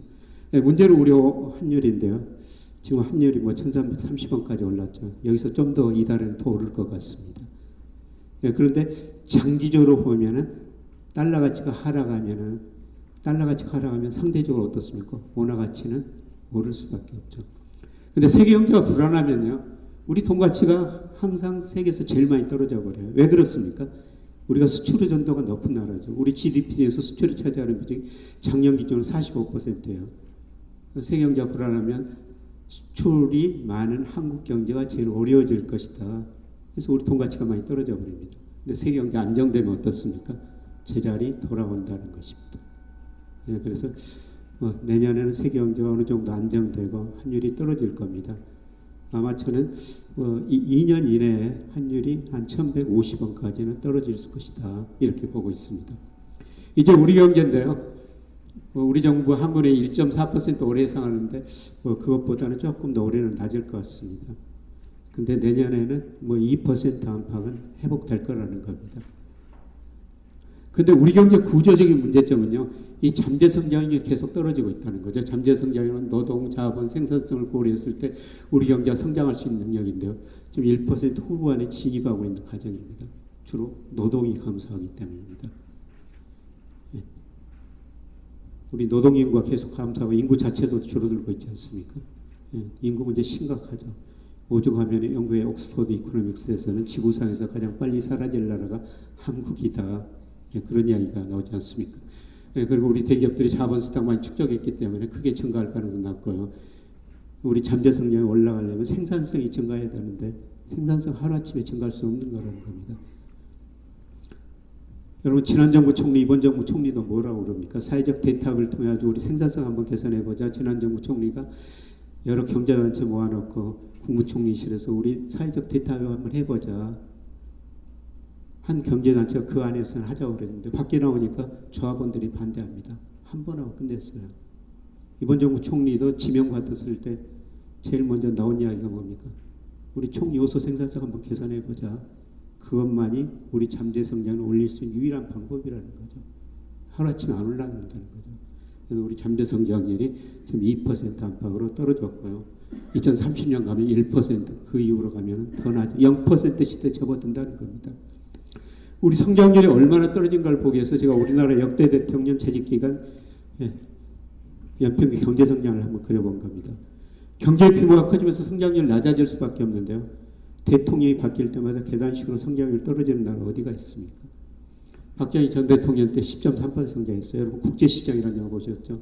문제는 우리 환율인데요. 지금 환율이 뭐 1330원까지 올랐죠. 여기서 좀 더 이달에는 더 오를 것 같습니다. 그런데 장기적으로 보면은 달러 가치가 하락하면 상대적으로 어떻습니까? 원화 가치는 오를 수밖에 없죠. 근데 세계 경제가 불안하면요. 우리 돈 가치가 항상 세계에서 제일 많이 떨어져 버려요. 왜 그렇습니까? 우리가 수출 의존도가 높은 나라죠. 우리 GDP에서 수출이 차지하는 비중이 작년 기준으로 45%예요. 세계 경제가 불안하면 수출이 많은 한국 경제가 제일 어려워질 것이다. 그래서 우리 돈 가치가 많이 떨어져 버립니다. 근데 세계 경제 안정되면 어떻습니까? 제자리 돌아온다는 것입니다. 그래서 내년에는 세계 경제가 어느 정도 안정되고 환율이 떨어질 겁니다. 아마 저는 2년 이내에 환율이 한 1150원까지는 떨어질 것이다. 이렇게 보고 있습니다. 이제 우리 경제인데요. 우리 정부 한 번에 1.4% 올해 예상하는데 그것보다는 조금 더 올해는 낮을 것 같습니다. 근데 내년에는 2% 안팎은 회복될 거라는 겁니다. 근데 우리 경제 구조적인 문제점은요, 이 잠재 성장이 계속 떨어지고 있다는 거죠. 잠재 성장은 노동, 자본, 생산성을 고려했을 때 우리 경제가 성장할 수 있는 능력인데요. 지금 1% 후반에 진입하고 있는 과정입니다. 주로 노동이 감소하기 때문입니다. 예. 우리 노동 인구가 계속 감소하고 인구 자체도 줄어들고 있지 않습니까? 예. 인구 문제 심각하죠. 오죽하면 영국의 옥스퍼드 이코노믹스에서는 지구상에서 가장 빨리 사라질 나라가 한국이다. 예, 그런 이야기가 나오지 않습니까? 예, 그리고 우리 대기업들이 자본 수당 많이 축적했기 때문에 크게 증가할 가능성이 낮고요. 우리 잠재 성장이 올라가려면 생산성이 증가해야 되는데 생산성 하루아침에 증가할 수 없는 거라는 겁니다. 여러분 지난 정부 총리, 이번 정부 총리도 뭐라고 그럽니까? 사회적 대탁을 통해 가지고 우리 생산성 한번 개선해보자. 지난 정부 총리가 여러 경제단체 모아놓고 국무총리실에서 우리 사회적 대탁을 한번 해보자. 한 경제단체가 그 안에서는 하자고 그랬는데 밖에 나오니까 조합원들이 반대합니다. 한 번 하고 끝냈어요. 이번 정부 총리도 지명받았을 때 제일 먼저 나온 이야기가 뭡니까? 우리 총 요소 생산성 한번 개선해보자. 그것만이 우리 잠재 성장을 올릴 수 있는 유일한 방법이라는 거죠. 하루아침에 안 올라간다는 거죠. 그래서 우리 잠재 성장률이 지금 2% 안팎으로 떨어졌고요. 2030년 가면 1%, 그 이후로 가면 더 낮아 0% 시대에 접어든다는 겁니다. 우리 성장률이 얼마나 떨어진 걸 보기 위해서 제가 우리나라 역대 대통령 재직기간 연평균 경제성장을 한번 그려본 겁니다. 경제 규모가 커지면서 성장률이 낮아질 수밖에 없는데요. 대통령이 바뀔 때마다 계단식으로 성장률이 떨어지는 나라가 어디가 있습니까? 박정희 전 대통령 때 10.3% 성장했어요. 여러분 국제시장이라는 영화 보셨죠?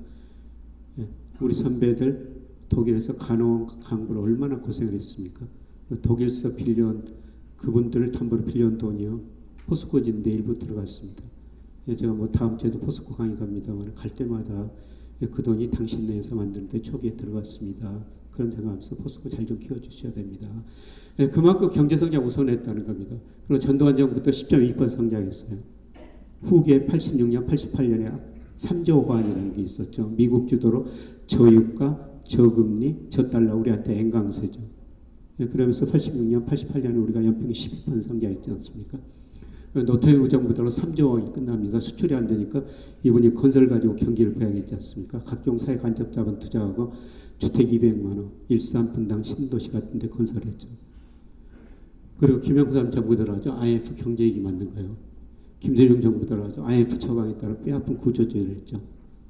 우리 선배들 독일에서 간호원 강부를 얼마나 고생을 했습니까? 독일서 빌려온 그분들을 담보로 빌려온 돈이요. 포스코 진데 일부 들어갔습니다. 제가 뭐 다음 주에도 포스코 강의 갑니다만 갈 때마다 그 돈이 당신 내에서 만드는데 초기에 들어갔습니다. 그런 생각하면서 포스코 잘 좀 키워주셔야 됩니다. 그만큼 경제성장 우선했다는 겁니다. 그리고 전두환 정부부터 10.2% 성장했어요. 후기에 86년, 88년에 3조 호환이라는 게 있었죠. 미국 주도로 저유가, 저금리, 저달러 우리한테 앵강세죠. 그러면서 86년, 88년에 우리가 연평균 12% 성장했지 않습니까? 노태우 정부대로 3조 원이 끝납니다. 수출이 안 되니까 이분이 건설 가지고 경기를 부양했지 않습니까? 각종 사회 간접 자본 투자하고 주택 200만 원, 일산분당 신도시 같은 데 건설했죠. 그리고 김영삼 정부 들어가죠. IMF 경제위기 만든 거예요. 김대중 정부 들어가죠. IMF 처방에 따라 뼈아픈 구조조정을 했죠.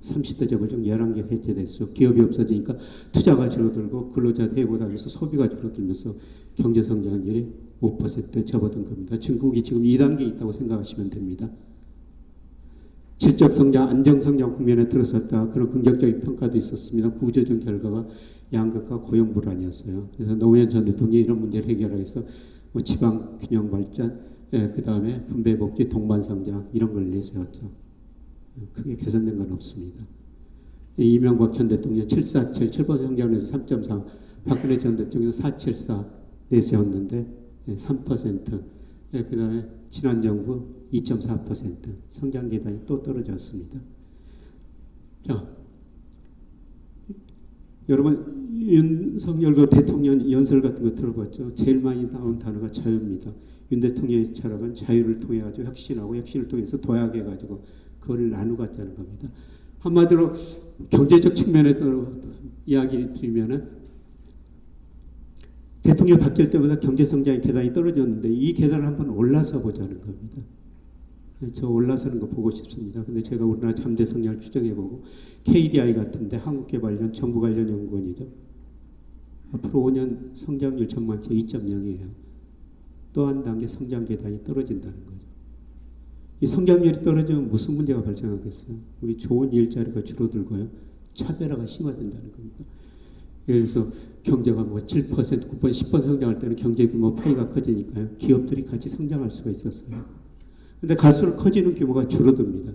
30대 재벌적 11개 해제됐어요. 기업이 없어지니까 투자가 줄어들고 근로자 대보다면서 소비가 줄어들면서 경제성장률이 5%에 접어든 겁니다. 중국이 지금 2단계에 있다고 생각하시면 됩니다. 질적성장, 안정성장 국면에 들어섰다. 그런 긍정적인 평가도 있었습니다. 구조적 결과가 양극화 고용 불안이었어요. 그래서 노무현 전 대통령이 이런 문제를 해결하기 위해서 뭐 지방 균형 발전, 그 다음에 분배복지, 동반성장 이런 걸 내세웠죠. 크게 개선된 건 없습니다. 이명박 전 대통령 747, 7% 성장에서 3.3, 박근혜 전 대통령 474 내세웠는데 3%, 그 다음에 지난 정부 2.4% 성장 계단이 또 떨어졌습니다. 자, 여러분 윤석열 대통령 연설 같은 거 들어봤죠? 제일 많이 나온 단어가 자유입니다. 윤 대통령의 철학은 자유를 통해 가지고 혁신하고 혁신을 통해서 도약해 가지고 그걸 나누겠다는 겁니다. 한마디로 경제적 측면에서 이야기 드리면은 대통령 바뀔 때마다 경제성장의 계단이 떨어졌는데 이 계단을 한번 올라서 보자는 겁니다. 저 올라서는 거 보고 싶습니다. 근데 제가 우리나라 잠재 성장을 추정해보고 KDI 같은데 한국개발연 정부 관련 연구원이죠. 앞으로 5년 성장률 전망치 2.0이에요. 또 한 단계 성장 계단이 떨어진다는 거죠. 이 성장률이 떨어지면 무슨 문제가 발생하겠어요? 우리 좋은 일자리가 줄어들고요. 차별화가 심화된다는 겁니다. 예를 들어서 경제가 뭐 7%, 9%, 10% 성장할 때는 경제 규모 파이가 커지니까요. 기업들이 같이 성장할 수가 있었어요. 근데 갈수록 커지는 규모가 줄어듭니다.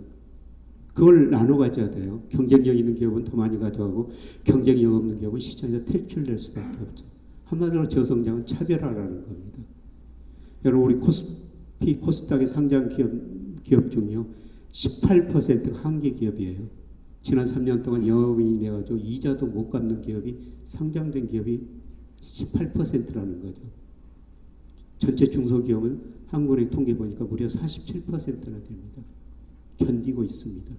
그걸 나눠 가져야 돼요. 경쟁력 있는 기업은 더 많이 가져가고 경쟁력 없는 기업은 시장에서 탈출될 수밖에 없죠. 한마디로 저성장은 차별화라는 겁니다. 여러분 우리 코스피, 코스닥의 상장 기업 중요 18%가 한계 기업이에요. 지난 3년 동안 영업이익 내가지고 이자도 못 갚는 기업이 상장된 기업이 18%라는 거죠. 전체 중소기업은 한국은행 통계 보니까 무려 47%나 됩니다. 견디고 있습니다.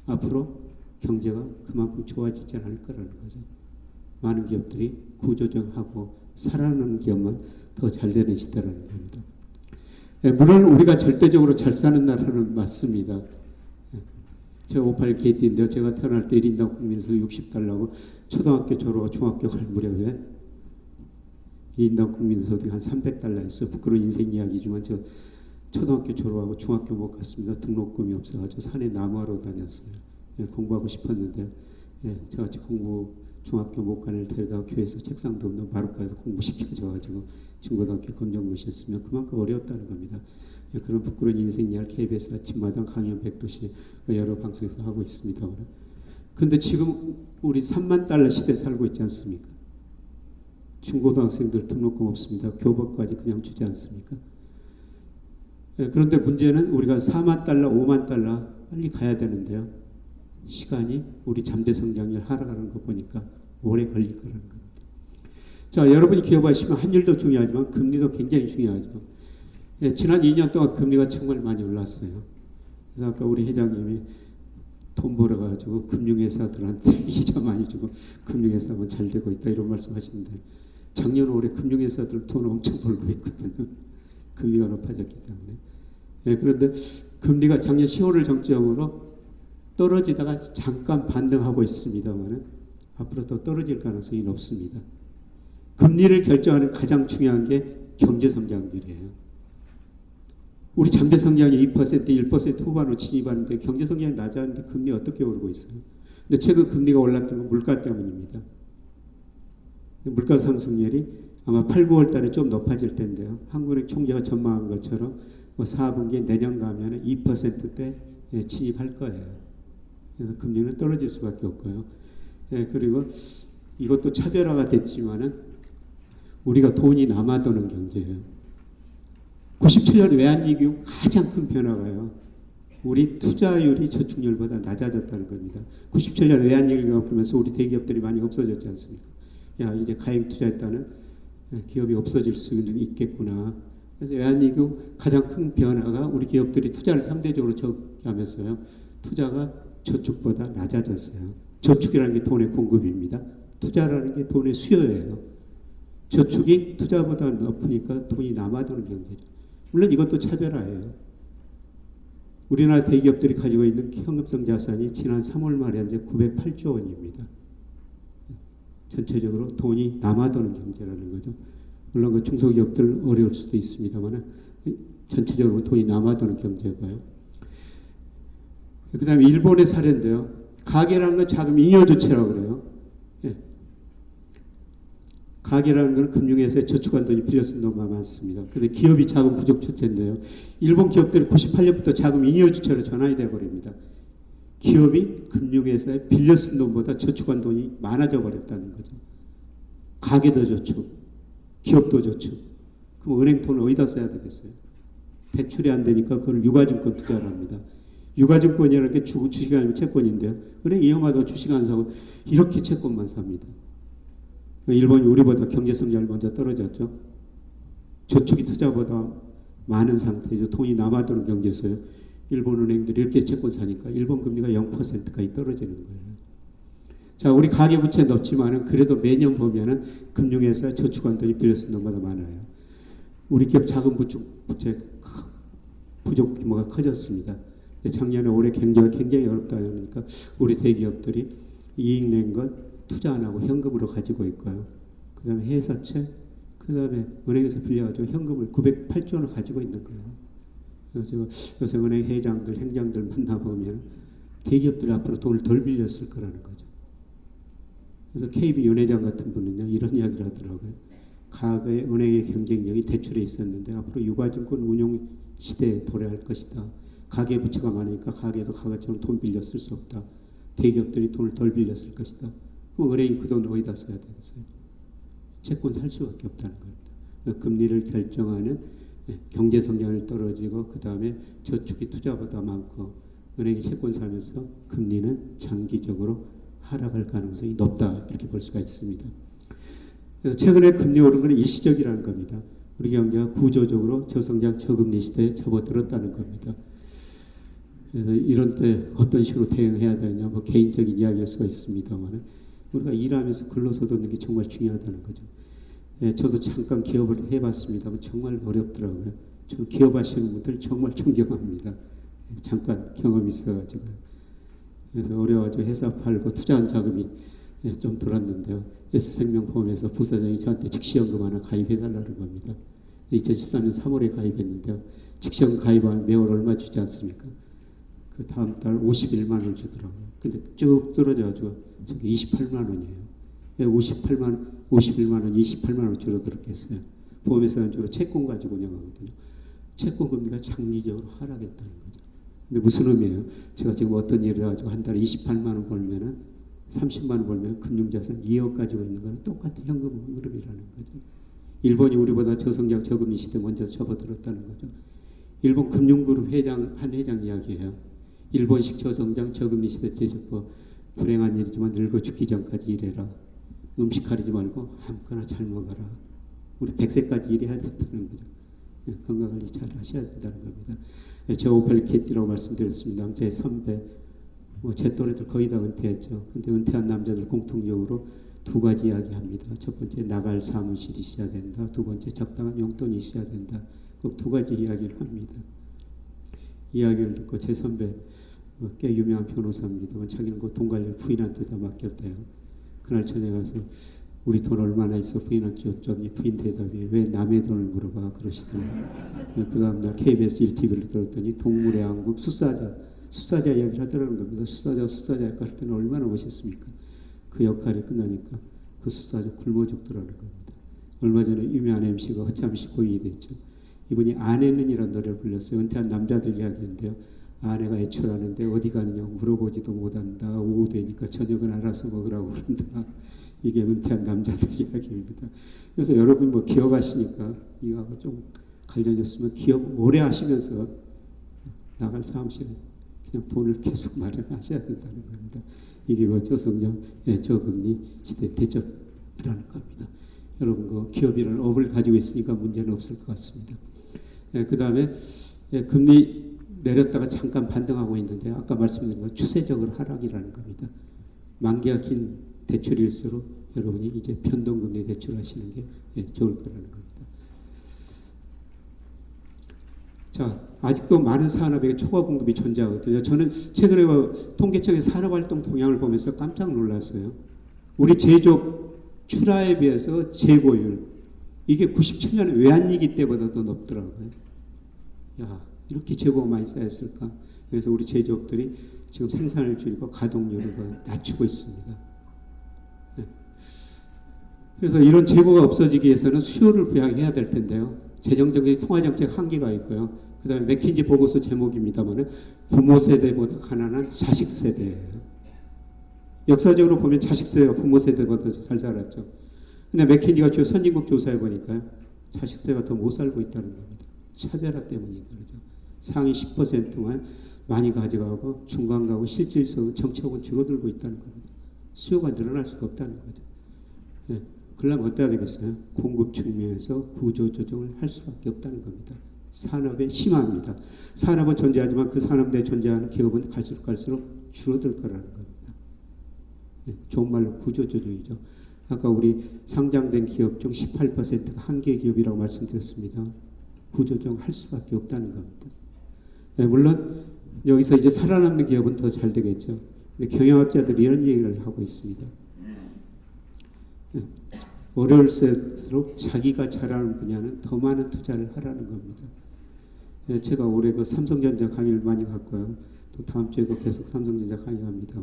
앞으로 경제가 그만큼 좋아지지 않을 거라는 거죠. 많은 기업들이 구조조정하고 살아나는 기업만 더 잘 되는 시대라는 겁니다. 물론 우리가 절대적으로 잘 사는 나라는 맞습니다. 제가 58 KT인데요. 제가 태어날 때 1인당 국민소득 60달러고 초등학교 졸업, 중학교 갈 무렵에 1인당 국민소득이 한 300달러였어요. 부끄러운 인생 이야기지만 저 초등학교 졸업하고 중학교 못 갔습니다. 등록금이 없어가지고 산에 나무하러 다녔어요. 공부하고 싶었는데 저같이 중학교 못 가는 데려다가 교회에서 책상도 없는 바로까지 공부시켜줘가지고 중고등학교 검정고시였으면 그만큼 어려웠다는 겁니다. 그런 부끄러운 인생 이야기를 KBS 아침마당 강연 100도시 여러 방송에서 하고 있습니다. 그런데 지금 우리 3만 달러 시대에 살고 있지 않습니까? 중고등학생들 등록금 없습니다. 교복까지 그냥 주지 않습니까? 그런데 문제는 우리가 4만 달러, 5만 달러 빨리 가야 되는데요. 시간이 우리 잠재 성장률 하락하는 거 보니까 오래 걸릴 거라는 겁니다. 자, 여러분이 기업하시면 환율도 중요하지만 금리도 굉장히 중요하죠. 지난 2년 동안 금리가 정말 많이 올랐어요. 그래서 아까 우리 회장님이 돈 벌어가지고 금융회사들한테 이자 많이 주고 금융회사만 잘 되고 있다 이런 말씀하시는데 작년 올해 금융회사들 돈 엄청 벌고 있거든요. 금리가 높아졌기 때문에. 그런데 금리가 작년 10월을 정점으로 떨어지다가 잠깐 반등하고 있습니다만 앞으로 더 떨어질 가능성이 높습니다. 금리를 결정하는 가장 중요한 게 경제성장률이에요. 우리 잠재성장이 2%, 1% 후반으로 진입하는데 경제성장이 낮았는데 금리 어떻게 오르고 있어요? 근데 최근 금리가 올랐던 건 물가 때문입니다. 물가 상승률이 아마 8, 9월 달에 좀 높아질 텐데요. 한국은행 총재가 전망한 것처럼 4분기 내년 가면 2%대 진입할 거예요. 그래서 금리는 떨어질 수밖에 없고요. 그리고 이것도 차별화가 됐지만은 우리가 돈이 남아도는 경제예요. 97년 외환위기 가장 큰 변화가요. 우리 투자율이 저축률보다 낮아졌다는 겁니다. 97년 외환위기가 오면서 우리 대기업들이 많이 없어졌지 않습니까? 야, 이제 가행 투자했다는 기업이 없어질 수는 있겠구나. 그래서 외환위기 가장 큰 변화가 우리 기업들이 투자를 상대적으로 적게 하면서요. 투자가 저축보다 낮아졌어요. 저축이라는 게 돈의 공급입니다. 투자라는 게 돈의 수요예요. 저축이 투자보다 높으니까 돈이 남아도는 경제죠. 물론 이것도 차별화예요. 우리나라 대기업들이 가지고 있는 현금성 자산이 지난 3월 말에 현재 908조 원입니다. 전체적으로 돈이 남아도는 경제라는 거죠. 물론 그 중소기업들 어려울 수도 있습니다만 전체적으로 돈이 남아도는 경제고요. 그 다음에 일본의 사례인데요. 가계라는 건 자금 잉여 주체라고 그래요. 가계라는 건 금융회사에 저축한 돈이 빌려 쓴 돈가 많습니다. 그런데 기업이 자금 부족 주체인데요. 일본 기업들이 98년부터 자금 잉여 주체로 전환이 되어버립니다. 기업이 금융회사에 빌려 쓴 돈보다 저축한 돈이 많아져 버렸다는 거죠. 가계도 저축, 기업도 저축. 그럼 은행 돈을 어디다 써야 되겠어요? 대출이 안 되니까 그걸 유가증권 투자를 합니다. 유가증권이라는 게 주식이 아니면 채권인데요. 은행이 위험하다고 주식 안 사고 이렇게 채권만 삽니다. 일본이 우리보다 경제성장이 먼저 떨어졌죠. 저축이 투자보다 많은 상태죠. 돈이 남아도는 경제에서요. 일본 은행들이 이렇게 채권 사니까 일본 금리가 0%까지 떨어지는 거예요. 자, 우리 가계부채 높지만은 그래도 매년 보면은 금융회사 저축한 돈이 빌려 쓴 돈보다 많아요. 우리 기업 자금 부채 부족 규모가 커졌습니다. 작년에 올해 경제가 굉장히 어렵다 하니까 우리 대기업들이 이익 낸 것 투자 안 하고 현금으로 가지고 있고요. 그 다음에 회사채, 그 다음에 은행에서 빌려가지고 현금을 908조 원을 가지고 있는 거예요. 그래서 제가 요새 은행 회장들, 행장들 만나보면 대기업들이 앞으로 돈을 덜 빌렸을 거라는 거죠. 그래서 KB 윤회장 같은 분은요, 이런 이야기를 하더라고요. 과거에 은행의 경쟁력이 대출에 있었는데 앞으로 유가증권 운용 시대에 도래할 것이다. 가계부채가 많으니까 가계도 가게처럼 돈 빌려 쓸 수 없다. 대기업들이 돈을 덜 빌렸을 것이다. 그럼 은행이 그 돈을 어디다 써야 되겠어요? 채권 살 수밖에 없다는 겁니다. 금리를 결정하는 경제 성장을 떨어지고 그 다음에 저축이 투자보다 많고 은행이 채권 사면서 금리는 장기적으로 하락할 가능성이 높다 이렇게 볼 수가 있습니다. 그래서 최근에 금리 오른 것은 일시적이라는 겁니다. 우리 경제가 구조적으로 저성장 저금리 시대에 접어들었다는 겁니다. 그래서 이런 때 어떤 식으로 대응해야 되느냐, 뭐 개인적인 이야기일 수가 있습니다만 우리가 일하면서 근로소득 얻는 게 정말 중요하다는 거죠. 예, 저도 잠깐 기업을 해봤습니다만 정말 어렵더라고요. 저는 기업하시는 분들 정말 존경합니다. 예, 잠깐 경험이 있어가지고. 그래서 어려워가지고 회사 팔고 투자한 자금이 예, 좀 들었는데요. S생명보험에서 부사장이 저한테 즉시연금 하나 가입해달라는 겁니다. 2013년 3월에 가입했는데요. 즉시연금 가입하면 매월 얼마 주지 않습니까? 그 다음 달 51만 원 주더라고요. 근데 쭉 떨어져가지고 저게 28만 원이에요. 51만 원, 28만 원 줄어들었겠어요. 보험회사는 주로 채권 가지고 운영하거든요. 채권 금리가 장기적으로 하락했다는 거죠. 근데 무슨 의미예요? 제가 지금 어떤 일을 가지고 한 달에 28만 원 벌면은 30만 원 벌면 금융자산 2억 가지고 있는 거는 똑같은 현금 흐름이라는 거죠. 일본이 우리보다 저성장 저금리 시대 먼저 접어들었다는 거죠. 일본 금융그룹 한 회장 이야기예요. 일본식 저성장 저금리 시대 대처법 불행한 일이지만 늙어 죽기 전까지 일해라. 음식 가리지 말고 아무거나 잘 먹어라. 우리 100세까지 일해야 된다는 거죠. 건강관리 잘 하셔야 된다는 겁니다. 저 오펠리케티라고 말씀드렸습니다. 제 선배, 제 또래들 거의 다 은퇴했죠. 근데 은퇴한 남자들 공통적으로 두 가지 이야기합니다. 첫 번째, 나갈 사무실이 있어야 된다. 두 번째, 적당한 용돈이 있어야 된다. 꼭 두 가지 이야기를 합니다. 이야기를 듣고 제 선배, 꽤 유명한 변호사입니다만 자기는 그 돈 관리를 부인한테 다 맡겼대요. 그날 저녁에 가서 우리 돈 얼마나 있어 부인한테 줬더니 부인 대답이 왜 남의 돈을 물어봐 그러시더라고요. 그 다음날 KBS 1TV를 들었더니 동물의 왕국 수사자 이야기를 하더라는 겁니다. 수사자 역할 할 때는 얼마나 멋있습니까? 그 역할이 끝나니까 그 수사자 굶어 죽더라는 겁니다. 얼마 전에 유명한 MC가 허참 씨 고인이 됐죠. 이분이 아내는이라는 노래를 불렀어요. 은퇴한 남자들 이야기인데요. 아내가 애출하는데 어디 가느냐고 물어보지도 못한다. 오후 되니까 저녁은 알아서 먹으라고 그런다. 이게 은퇴한 남자들 이야기입니다. 그래서 여러분 뭐 기업하시니까 이거하고 좀 관련이었으면 기업 오래 하시면서 나갈 사무실에 그냥 돈을 계속 마련하셔야 된다는 겁니다. 이게 그 저성장 저금리 시대 대접이라는 겁니다. 여러분 그 기업이라는 업을 가지고 있으니까 문제는 없을 것 같습니다. 그 다음에 금리 내렸다가 잠깐 반등하고 있는데 아까 말씀드린 건 추세적으로 하락이라는 겁니다. 만기가 긴 대출일수록 여러분이 이제 변동금리 대출하시는 게 좋을 거라는 겁니다. 자, 아직도 많은 산업에 초과 공급이 존재하거든요. 저는 최근에 통계청의 산업활동 동향을 보면서 깜짝 놀랐어요. 우리 제조업 출하에 비해서 재고율 이게 97년에 외환위기 때보다 더 높더라고요. 야, 이렇게 재고가 많이 쌓였을까? 그래서 우리 제조업들이 지금 생산을 줄이고 가동률을 낮추고 있습니다. 그래서 이런 재고가 없어지기 위해서는 수요를 부양해야 될 텐데요. 재정적인 통화정책 한계가 있고요. 그 다음에 맥킨지 보고서 제목입니다만 부모 세대보다 가난한 자식 세대예요. 역사적으로 보면 자식 세대가 부모 세대보다 잘 살았죠. 근데 맥킨지가 주요 선진국 조사해 보니까요. 자식 세대가 더 못 살고 있다는 겁니다. 차별화 때문이죠. 그렇죠? 상위 10%만 많이 가져가고 중간 가구 실질적으로 정책은 줄어들고 있다는 겁니다. 수요가 늘어날 수가 없다는 거죠. 예. 그러려면 어때야 되겠어요? 공급 측면에서 구조조정을 할 수밖에 없다는 겁니다. 산업에 심화합니다. 산업은 존재하지만 그 산업 내에 존재하는 기업은 갈수록 줄어들 거라는 겁니다. 예. 좋은 말로 구조조정이죠. 아까 우리 상장된 기업 중 18%가 한계 기업이라고 말씀드렸습니다. 구조조정 할 수밖에 없다는 겁니다. 네, 물론 여기서 이제 살아남는 기업은 더 잘 되겠죠. 근데 경영학자들이 이런 얘기를 하고 있습니다. 네, 어려울수록 자기가 잘하는 분야는 더 많은 투자를 하라는 겁니다. 네, 제가 올해 그 삼성전자 강의를 많이 갔고요. 또 다음 주에도 계속 삼성전자 강의합니다.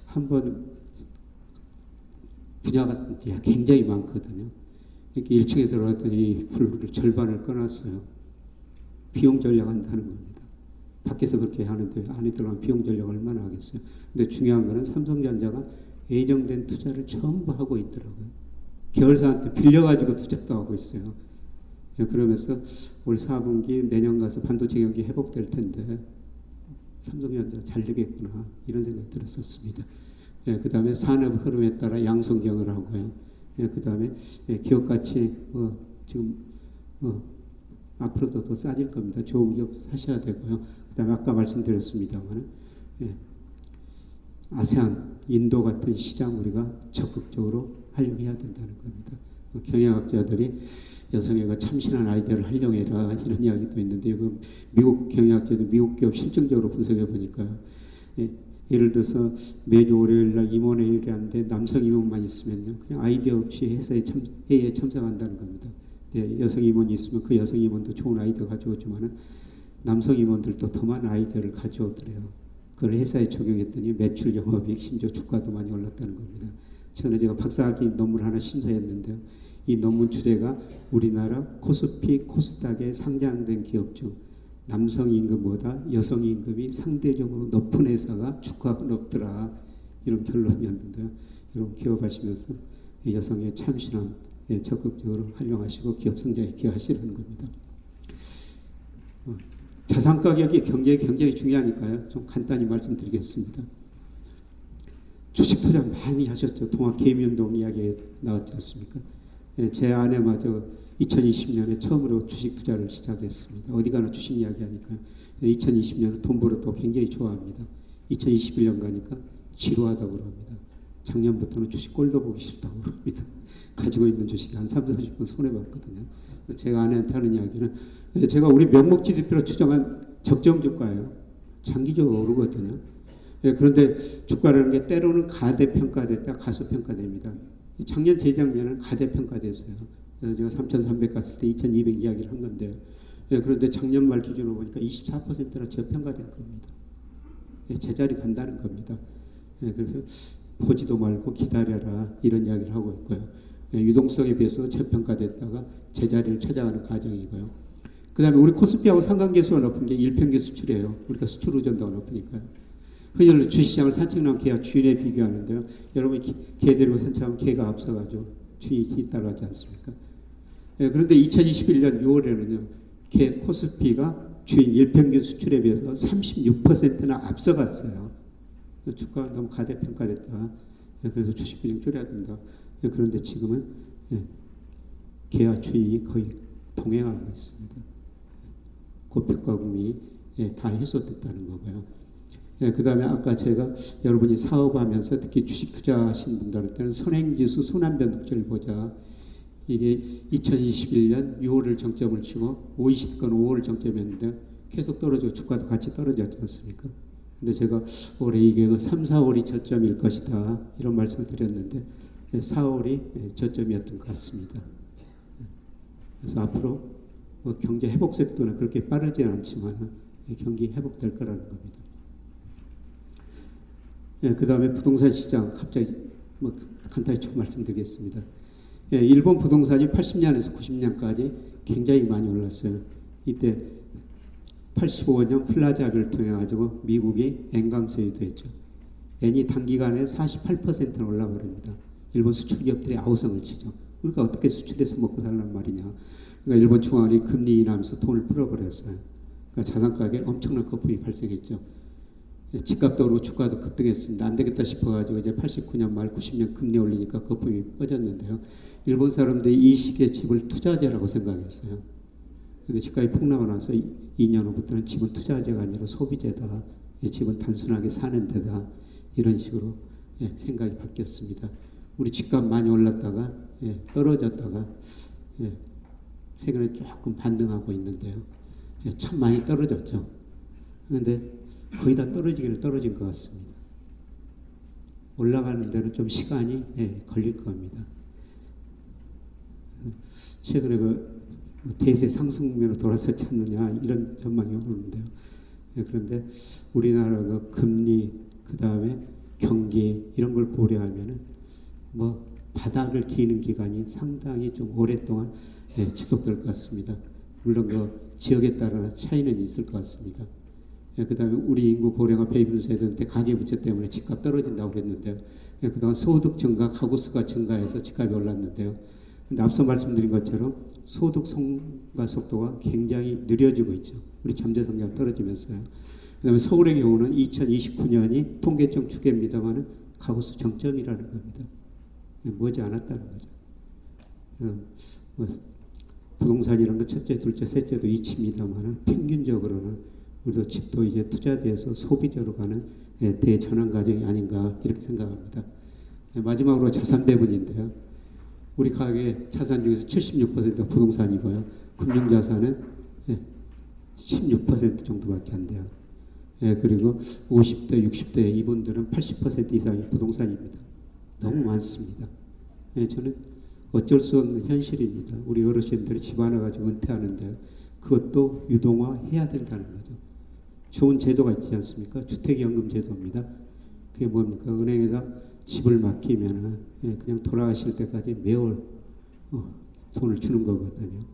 한번 분야가 굉장히 많거든요. 이렇게 1층에 들어갔더니 불을 절반을 꺼놨어요. 비용 전략한다는 겁니다. 밖에서 그렇게 하는데 안에 들어가면 비용 전략 얼마나 하겠어요. 근데 중요한 거는 삼성전자가 예정된 투자를 전부 하고 있더라고요. 계열사한테 빌려가지고 투자도 하고 있어요. 그러면서 올 4분기 내년 가서 반도체 경기 회복될 텐데 삼성전자 잘 되겠구나 이런 생각이 들었었습니다. 그 다음에 산업 흐름에 따라 양성경을 하고요. 그 다음에 기업 가치 지금 앞으로도 더 싸질 겁니다. 좋은 기업 사셔야 되고요. 그다음에 아까 말씀드렸습니다만 아세안, 인도 같은 시장 우리가 적극적으로 활용해야 된다는 겁니다. 경영학자들이 여성의 그 참신한 아이디어를 활용해라 이런 이야기도 있는데 이거 미국 경영학자도 미국 기업 실증적으로 분석해 보니까요. 예를 들어서 매주 월요일 날 임원회의를 하는데 남성 임원만 있으면요. 그냥 아이디어 없이 회의에 참석한다는 겁니다. 여성 임원이 있으면 그 여성 임원도 좋은 아이디어 가져오지만은 남성 임원들도 더 많은 아이디어를 가져오더래요. 그걸 회사에 적용했더니 매출, 영업이익, 심지어 주가도 많이 올랐다는 겁니다. 최근에 제가 박사학위 논문 하나 심사했는데요. 이 논문 주제가 우리나라 코스피, 코스닥에 상장된 기업 중 남성 임금보다 여성 임금이 상대적으로 높은 회사가 주가가 높더라. 이런 결론이었는데요. 여러분 기업하시면서 여성의 참신함 적극적으로 활용하시고 기업 성장에 기여하시라는 겁니다. 자산 가격이 경제에 굉장히 중요하니까요. 좀 간단히 말씀드리겠습니다. 주식 투자 많이 하셨죠. 동학 개미운동 이야기 나왔지 않습니까? 제 아내마저 2020년에 처음으로 주식 투자를 시작했습니다. 어디 가나 주식 이야기 하니까요. 2020년에 돈 벌었다고 굉장히 좋아합니다. 2021년 가니까 지루하다고 그럽니다. 작년부터는 주식 꼴도 보기 싫다고 그럽니다. 가지고 있는 주식이 한 30-40번 손해봤거든요. 제가 아내한테 하는 이야기는 제가 우리 명목 GDP로 추정한 적정 주가예요. 장기적으로 오르거든요. 그런데 주가라는 게 때로는 가대평가됐다 가소평가됩니다. 작년 재작년은 가대평가됐어요. 제가 3,300 갔을 때 2,200 이야기를 한 건데요. 그런데 작년 말 기준으로 보니까 24%나 저평가된 겁니다. 제자리 간다는 겁니다. 그래서 보지도 말고 기다려라 이런 이야기를 하고 있고요. 유동성에 비해서 저평가됐다가 제자리를 찾아가는 과정이고요. 그 다음에 우리 코스피하고 상관계수가 높은 게 일평균 수출이에요. 우리가 수출 의존도가 높으니까요. 흔히 주식시장을 산책하는 개와 주인에 비교하는데요. 여러분이 개 데리고 산책하면 개가 앞서가지고 주인이 뒤따라가지 않습니까? 그런데 2021년 6월에는요. 개 코스피가 주인 일평균 수출에 비해서 36%나 앞서갔어요. 주가가 너무 가대평가됐다. 그래서 주식 비중 줄여야 된다. 그런데 지금은 개와 주인이 거의 동행하고 있습니다. 고평가금이 다 해소됐다는 거고요. 그 다음에 아까 제가 여러분이 사업하면서 특히 주식 투자하신 분들한테는 선행지수 순환변동치를 보자. 이게 2021년 6월을 정점을 치고 OECD권 5월을 정점이었는데 계속 떨어지고 주가도 같이 떨어졌지 않습니까? 근데 제가 올해 이게 3, 4월이 저점일 것이다 이런 말씀을 드렸는데 4월이 저점이었던 것 같습니다. 그래서 앞으로 경제 회복 속도는 그렇게 빠르지는 않지만 경기 회복될 거라는 겁니다. 그 다음에 부동산 시장 갑자기 간단히 좀 말씀드리겠습니다. 일본 부동산이 80년에서 90년까지 굉장히 많이 올랐어요. 이때 85년 플라자를 통해 가지고 미국이 엔강 소유됐죠. 엔이 단기간에 48%는 올라버립니다. 일본 수출 기업들이 아우성을 치죠. 우리가 어떻게 수출해서 먹고 살란 말이냐. 그러니까 일본 중앙은행이 금리 인하하면서 돈을 풀어버렸어요. 그러니까 자산 가격에 엄청난 거품이 발생했죠. 집값도 오르고 주가도 급등했습니다. 안 되겠다 싶어가지고 이제 89년 말 90년 금리 올리니까 거품이 꺼졌는데요. 일본 사람들이 이 시기에 집을 투자재라고 생각했어요. 근데 집값이 폭락하고 나서 2년 후부터는 집은 투자재가 아니라 소비재다. 집은 단순하게 사는 데다. 이런 식으로 생각이 바뀌었습니다. 우리 집값 많이 올랐다가 떨어졌다가 최근에 조금 반등하고 있는데요. 참 많이 떨어졌죠. 그런데 거의 다 떨어지기는 떨어진 것 같습니다. 올라가는 데는 좀 시간이 걸릴 겁니다. 최근에 대세 상승면으로 돌아서지 않느냐 이런 전망이 오는데요. 그런데 우리나라 금리 그 다음에 경기 이런 걸 고려하면은 바닥을 기는 기간이 상당히 좀 오랫동안 지속될 것 같습니다. 물론 지역에 따라 차이는 있을 것 같습니다. 그 다음에 우리 인구 고령화 베이비 세대한테 가계부채 때문에 집값 떨어진다고 그랬는데요. 그동안 소득 증가, 가구수가 증가해서 집값이 올랐는데요. 근데 앞서 말씀드린 것처럼 소득 성과 속도가 굉장히 느려지고 있죠. 우리 잠재 성장이 떨어지면서요. 그 다음에 서울의 경우는 2029년이 통계청 추계입니다만 가구수 정점이라는 겁니다. 머지 않았다는 거죠. 부동산이라는 건 첫째, 둘째, 셋째도 이치입니다만 평균적으로는 우리도 집도 이제 투자돼서 소비자로 가는 대전환 과정이 아닌가 이렇게 생각합니다. 마지막으로 자산 배분인데요. 우리 가계 자산 중에서 76%가 부동산이고요. 금융자산은 16% 정도밖에 안 돼요. 그리고 50대, 60대 이분들은 80% 이상이 부동산입니다. 너무 많습니다. 저는 어쩔 수 없는 현실입니다. 우리 어르신들이 집 하나 가지고 은퇴하는데 그것도 유동화해야 된다는 거죠. 좋은 제도가 있지 않습니까? 주택연금 제도입니다. 그게 뭡니까? 은행에다 집을 맡기면 그냥 돌아가실 때까지 매월 돈을 주는 거거든요.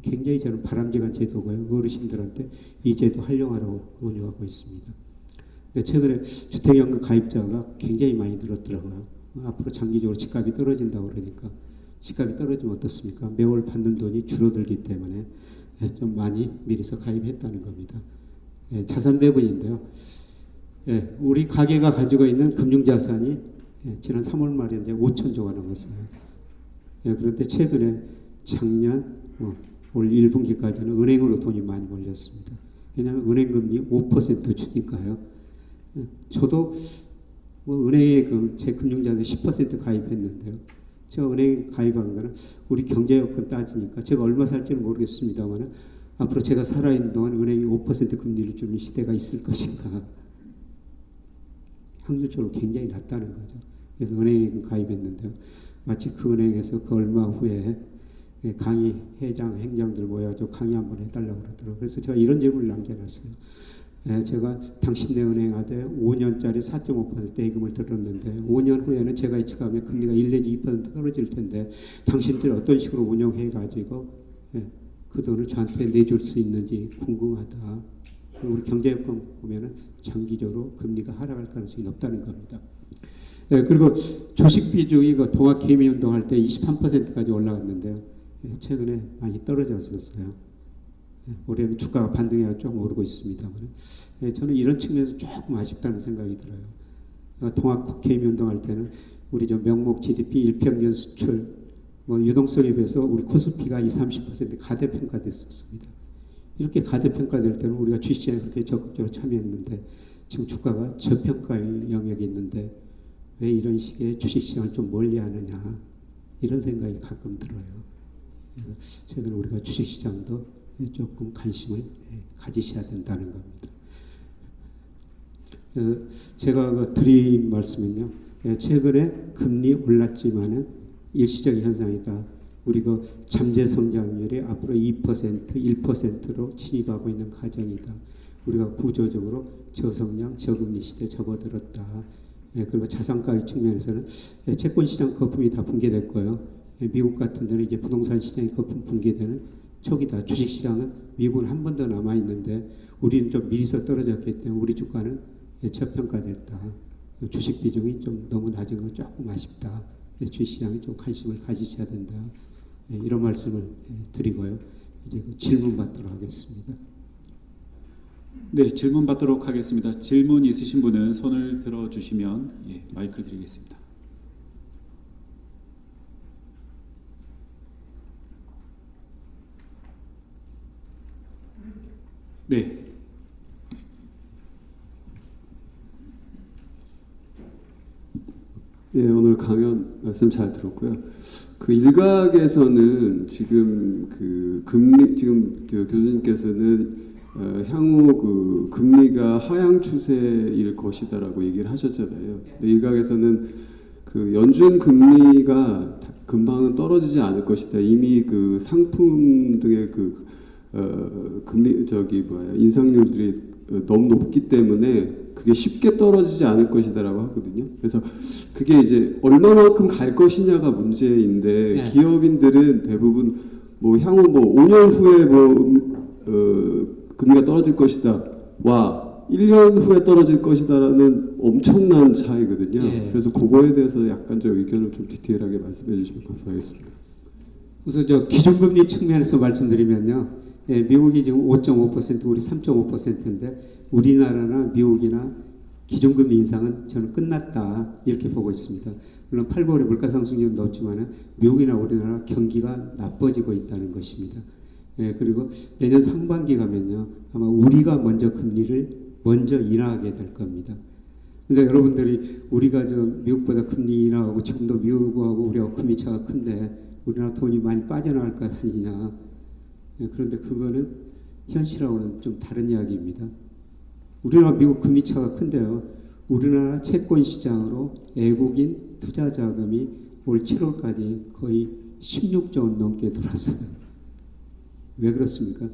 굉장히 저는 바람직한 제도고요. 어르신들한테 이 제도 활용하라고 권유하고 있습니다. 근데 최근에 주택연금 가입자가 굉장히 많이 늘었더라고요. 앞으로 장기적으로 집값이 떨어진다고 그러니까 집값이 떨어지면 어떻습니까? 매월 받는 돈이 줄어들기 때문에 좀 많이 미리서 가입했다는 겁니다. 자산 배분인데요. 우리 가계가 가지고 있는 금융자산이 지난 3월 말에 이제 5천조가 넘었어요. 그런데 최근에 작년 올 1분기까지는 은행으로 돈이 많이 몰렸습니다. 왜냐하면 은행금리 5% 주니까요. 저도 은행에 제 금융자산 10% 가입했는데요. 제가 은행 가입한 거는 우리 경제 여건 따지니까 제가 얼마 살지는 모르겠습니다만 앞으로 제가 살아있는 동안 은행이 5% 금리를 주는 시대가 있을 것인가. 확률적으로 굉장히 낮다는 거죠. 그래서 은행에 가입했는데요. 마치 그 은행에서 그 얼마 후에 강의 회장, 행장들 모여서 강의 한번 해달라고 그러더라고요. 그래서 제가 이런 질문을 남겨놨어요. 제가 당신네 은행한테 5년짜리 4.5% 대금을 들었는데 5년 후에는 제가 예측하면 금리가 1 내지 2% 떨어질 텐데 당신들이 어떤 식으로 운영해가지고 그 돈을 저한테 내줄 수 있는지 궁금하다. 우리 경제여건 보면은 장기적으로 금리가 하락할 가능성이 높다는 겁니다. 그리고 주식 비중이 그 동학개미 운동할 때 23%까지 올라갔는데요. 최근에 많이 떨어졌었어요. 올해는 주가가 반등해가 좀 오르고 있습니다만 저는 이런 측면에서 조금 아쉽다는 생각이 들어요. 동학개미 운동할 때는 우리 저 명목 GDP 일평균 수출 유동성에 비해서 우리 코스피가 20-30% 가대평가됐었습니다. 이렇게 가대평가될 때는 우리가 주식시장에 그렇게 적극적으로 참여했는데 지금 주가가 저평가의 영역이 있는데 왜 이런 식의 주식시장을 좀 멀리하느냐 이런 생각이 가끔 들어요. 최근에 우리가 주식시장도 조금 관심을 가지셔야 된다는 겁니다. 제가 드린 말씀은요. 최근에 금리 올랐지만은 일시적인 현상이다. 우리가 잠재 성장률이 앞으로 2%, 1%로 진입하고 있는 과정이다. 우리가 구조적으로 저성장, 저금리 시대에 접어들었다. 그리고 자산가격 측면에서는 채권 시장 거품이 다 붕괴됐고요. 미국 같은 데는 이제 부동산 시장이 거품 붕괴되는 초기다. 주식 시장은 미국은 한 번 더 남아 있는데 우리는 좀 미리서 떨어졌기 때문에 우리 주가는 저평가됐다. 주식 비중이 좀 너무 낮은 건 조금 아쉽다. 주식시장에 좀 관심을 가지셔야 된다. 이런 말씀을 드리고요. 이제 질문 받도록 하겠습니다. 네, 질문 받도록 하겠습니다. 질문 있으신 분은 손을 들어주시면 마이크를 드리겠습니다. 네. 오늘 강연 말씀 잘 들었고요. 그 일각에서는 지금 그 금리 지금 교수님께서는 향후 그 금리가 하향 추세일 것이다라고 얘기를 하셨잖아요. 근데 일각에서는 그 연준 금리가 금방은 떨어지지 않을 것이다. 이미 그 상품 등의 그 금리 인상률들이 너무 높기 때문에 그게 쉽게 떨어지지 않을 것이다라고 하거든요. 그래서 그게 이제 얼마만큼 갈 것이냐가 문제인데 네. 기업인들은 대부분 향후 5년 후에 금리가 떨어질 것이다 와 1년 후에 떨어질 것이다라는 엄청난 차이거든요. 네. 그래서 그거에 대해서 약간 좀 의견을 좀 디테일하게 말씀해 주시면 감사하겠습니다. 우선 저 기준금리 측면에서 말씀드리면요. 미국이 지금 5.5%, 우리 3.5%인데 우리나라나 미국이나 기준금리 인상은 저는 끝났다 이렇게 보고 있습니다. 물론 8, 9월에 물가상승률은 높지만 미국이나 우리나라 경기가 나빠지고 있다는 것입니다. 예, 그리고 내년 상반기 가면요 아마 우리가 먼저 금리를 먼저 인하하게 될 겁니다. 그러니까 여러분들이 우리가 저 미국보다 금리 인하하고 지금도 미국하고 우리하고 금리 차가 큰데 우리나라 돈이 많이 빠져나갈 것 아니냐. 예, 그런데 그거는 현실하고는 좀 다른 이야기입니다. 우리나라 미국 금리 차가 큰데요. 우리나라 채권 시장으로 외국인 투자 자금이 올 7월까지 거의 16조 원 넘게 들어왔어요. 왜 그렇습니까?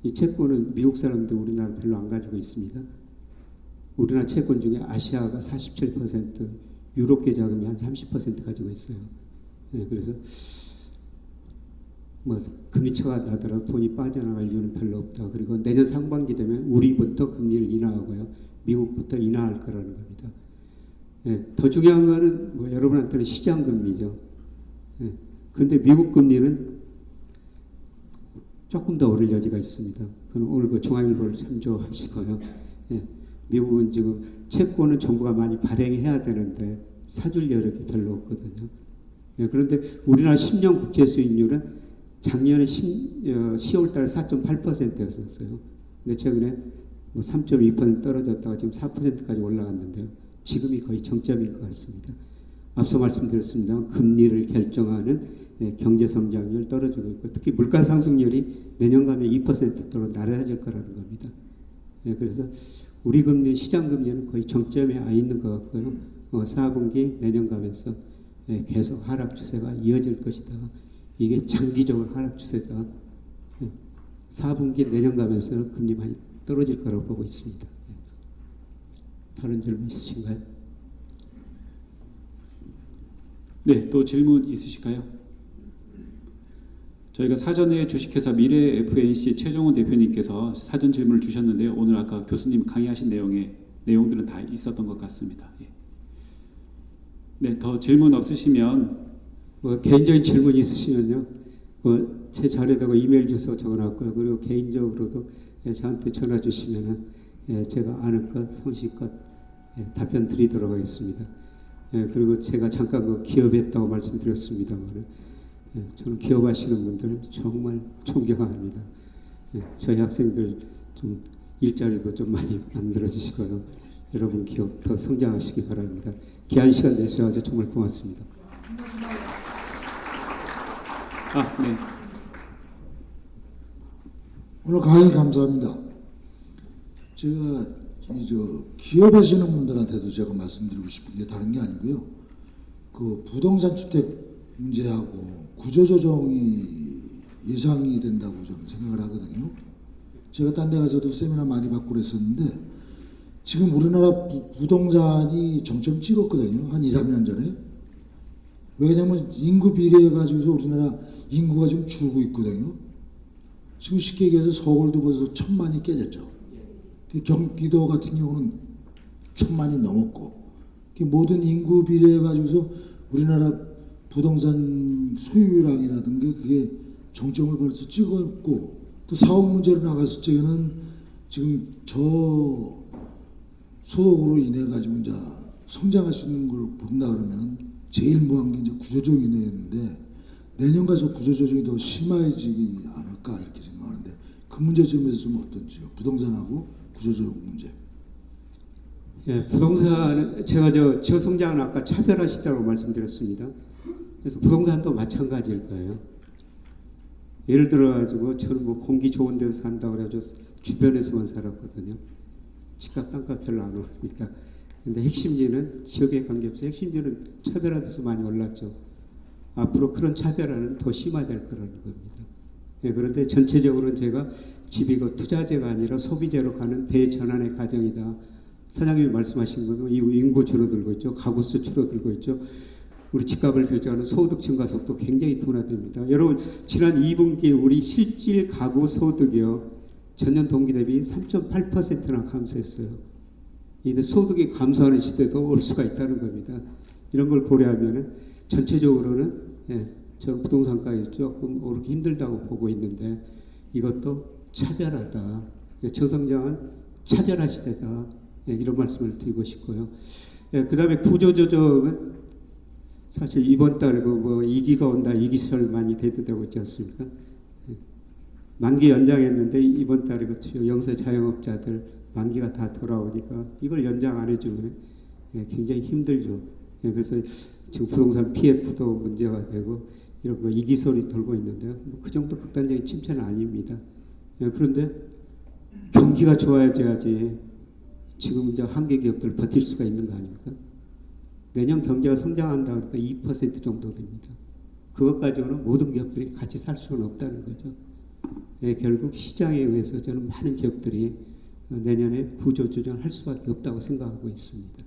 이 채권은 미국 사람들 우리나라 별로 안 가지고 있습니다. 우리나라 채권 중에 아시아가 47%, 유럽계 자금이 한 30% 가지고 있어요. 네, 그래서 뭐 금리차가 나더라도 돈이 빠져나갈 이유는 별로 없다. 그리고 내년 상반기 되면 우리부터 금리를 인하하고요, 미국부터 인하할 거라는 겁니다. 네, 더 중요한 거는 뭐 여러분한테는 시장 금리죠. 그런데 미국 금리는 조금 더 오를 여지가 있습니다. 그럼 오늘 그 중앙일보를 참조하시고요. 예, 미국은 지금 채권은 정부가 많이 발행해야 되는데 사줄 여력이 별로 없거든요. 예, 그런데 우리나라 10년 국채 수익률은 작년에 10월 달에 4.8%였었어요. 근데 최근에 뭐 3.2% 떨어졌다가 지금 4%까지 올라갔는데요. 지금이 거의 정점인 것 같습니다. 앞서 말씀드렸습니다. 금리를 결정하는 경제 성장률 떨어지고 있고 특히 물가 상승률이 내년 가면 2%대로 낮아질 거라는 겁니다. 그래서 우리 금리, 시장 금리는 거의 정점에 와 있는 것 같고요. 4분기 내년 가면서 계속 하락 추세가 이어질 것이다. 이게 장기적으로 하락 추세다. 4분기 내년 가면서 금리 많이 떨어질 거라고 보고 있습니다. 다른 질문 있으신가요? 네, 또 질문 있으실까요? 저희가 사전에 주식회사 미래 FNC 최종원 대표님께서 사전 질문을 주셨는데요. 오늘 아까 교수님 강의하신 내용들은 다 있었던 것 같습니다. 예. 네, 더 질문 없으시면 뭐 개인적인 질문 있으시면요, 뭐 제 자료에다가 이메일 주소 적어놨고요. 그리고 개인적으로도 저한테 전화 주시면은 제가 아는 것, 성실껏 답변 드리도록 하겠습니다. 그리고 제가 잠깐 그 기업했다고 말씀드렸습니다만, 저는 기업하시는 분들 정말 존경합니다. 저희 학생들 좀 일자리도 좀 많이 만들어 주시고요. 여러분 기업 더 성장하시기 바랍니다. 귀한 시간 내주셔서 정말 고맙습니다. 네. 오늘 강의 감사합니다. 제가 기업하시는 분들한테도 제가 말씀드리고 싶은 게 다른 게 아니고요. 그 부동산 주택 문제하고 구조조정이 예상이 된다고 저는 생각을 하거든요. 제가 딴 데 가서도 세미나 많이 받고 그랬었는데 지금 우리나라 부동산이 정점 찍었거든요. 한 2, 3년 전에. 왜냐면 인구 비례해 가지고서 우리나라 인구가 지금 줄고 있거든요. 지금 쉽게 얘기해서 서울도 벌써 1000만이 깨졌죠. 경기도 같은 경우는 1000만이 넘었고, 모든 인구 비례해 가지고서 우리나라 부동산 소유량이라든가 그게 정점을 벌써 찍었고, 또 사업 문제로 나갔을 적에는 지금 저 소득으로 인해 가지고 이제 성장할 수 있는 걸 본다 그러면 제일 무한 게 이제 구조조정이 되는데 내년 가서 구조조정이 더 심해지지 않을까 이렇게 생각하는데 그 문제점에서 좀 어떤지요? 부동산하고 구조조정 문제. 예, 부동산은 제가 저성장은 아까 차별화시다고 말씀드렸습니다. 그래서 부동산도 마찬가지일 거예요. 예를 들어가지고 저는 뭐 공기 좋은 데서 산다고 그래가지고 주변에서만 살았거든요. 집값 땅값 별로 안 오릅니다. 근데 핵심지는 지역에 관계없이 핵심지는 차별화돼서 많이 올랐죠. 앞으로 그런 차별화는 더 심화될 거라는 겁니다. 예, 그런데 전체적으로는 제가 집이 그 투자재가 아니라 소비재로 가는 대전환의 과정이다. 사장님이 말씀하신 거는 인구 줄어들고 있죠. 가구 수 줄어들고 있죠. 우리 집값을 결정하는 소득 증가 속도 굉장히 둔화됩니다. 여러분 지난 2분기에 우리 실질 가구 소득이요. 전년 동기 대비 3.8%나 감소했어요. 이제 소득이 감소하는 시대도 올 수가 있다는 겁니다. 이런 걸 고려하면 전체적으로는 저는 부동산가에 조금 오르기 힘들다고 보고 있는데 이것도 차별하다. 저성장은 차별화 시대다. 이런 말씀을 드리고 싶고요. 그다음에 구조조정은 사실 이번 달에 뭐 2기가 온다, 2기설 많이 대두되고 있지 않습니까? 만기 연장했는데 이번 달에 그 영세 자영업자들 만기가 다 돌아오니까 이걸 연장 안 해주면 굉장히 힘들죠. 그래서 지금 부동산 PF도 문제가 되고 이런 거 이기소리 돌고 있는데요. 그 정도 극단적인 침체는 아닙니다. 그런데 경기가 좋아져야지 지금 이제 한계 기업들 버틸 수가 있는 거 아닙니까? 내년 경제가 성장한다 그러니까 2% 정도 됩니다. 그것 가지고는 모든 기업들이 같이 살 수는 없다는 거죠. 결국 시장에 의해서 저는 많은 기업들이 내년에 구조조정을 할 수밖에 없다고 생각하고 있습니다.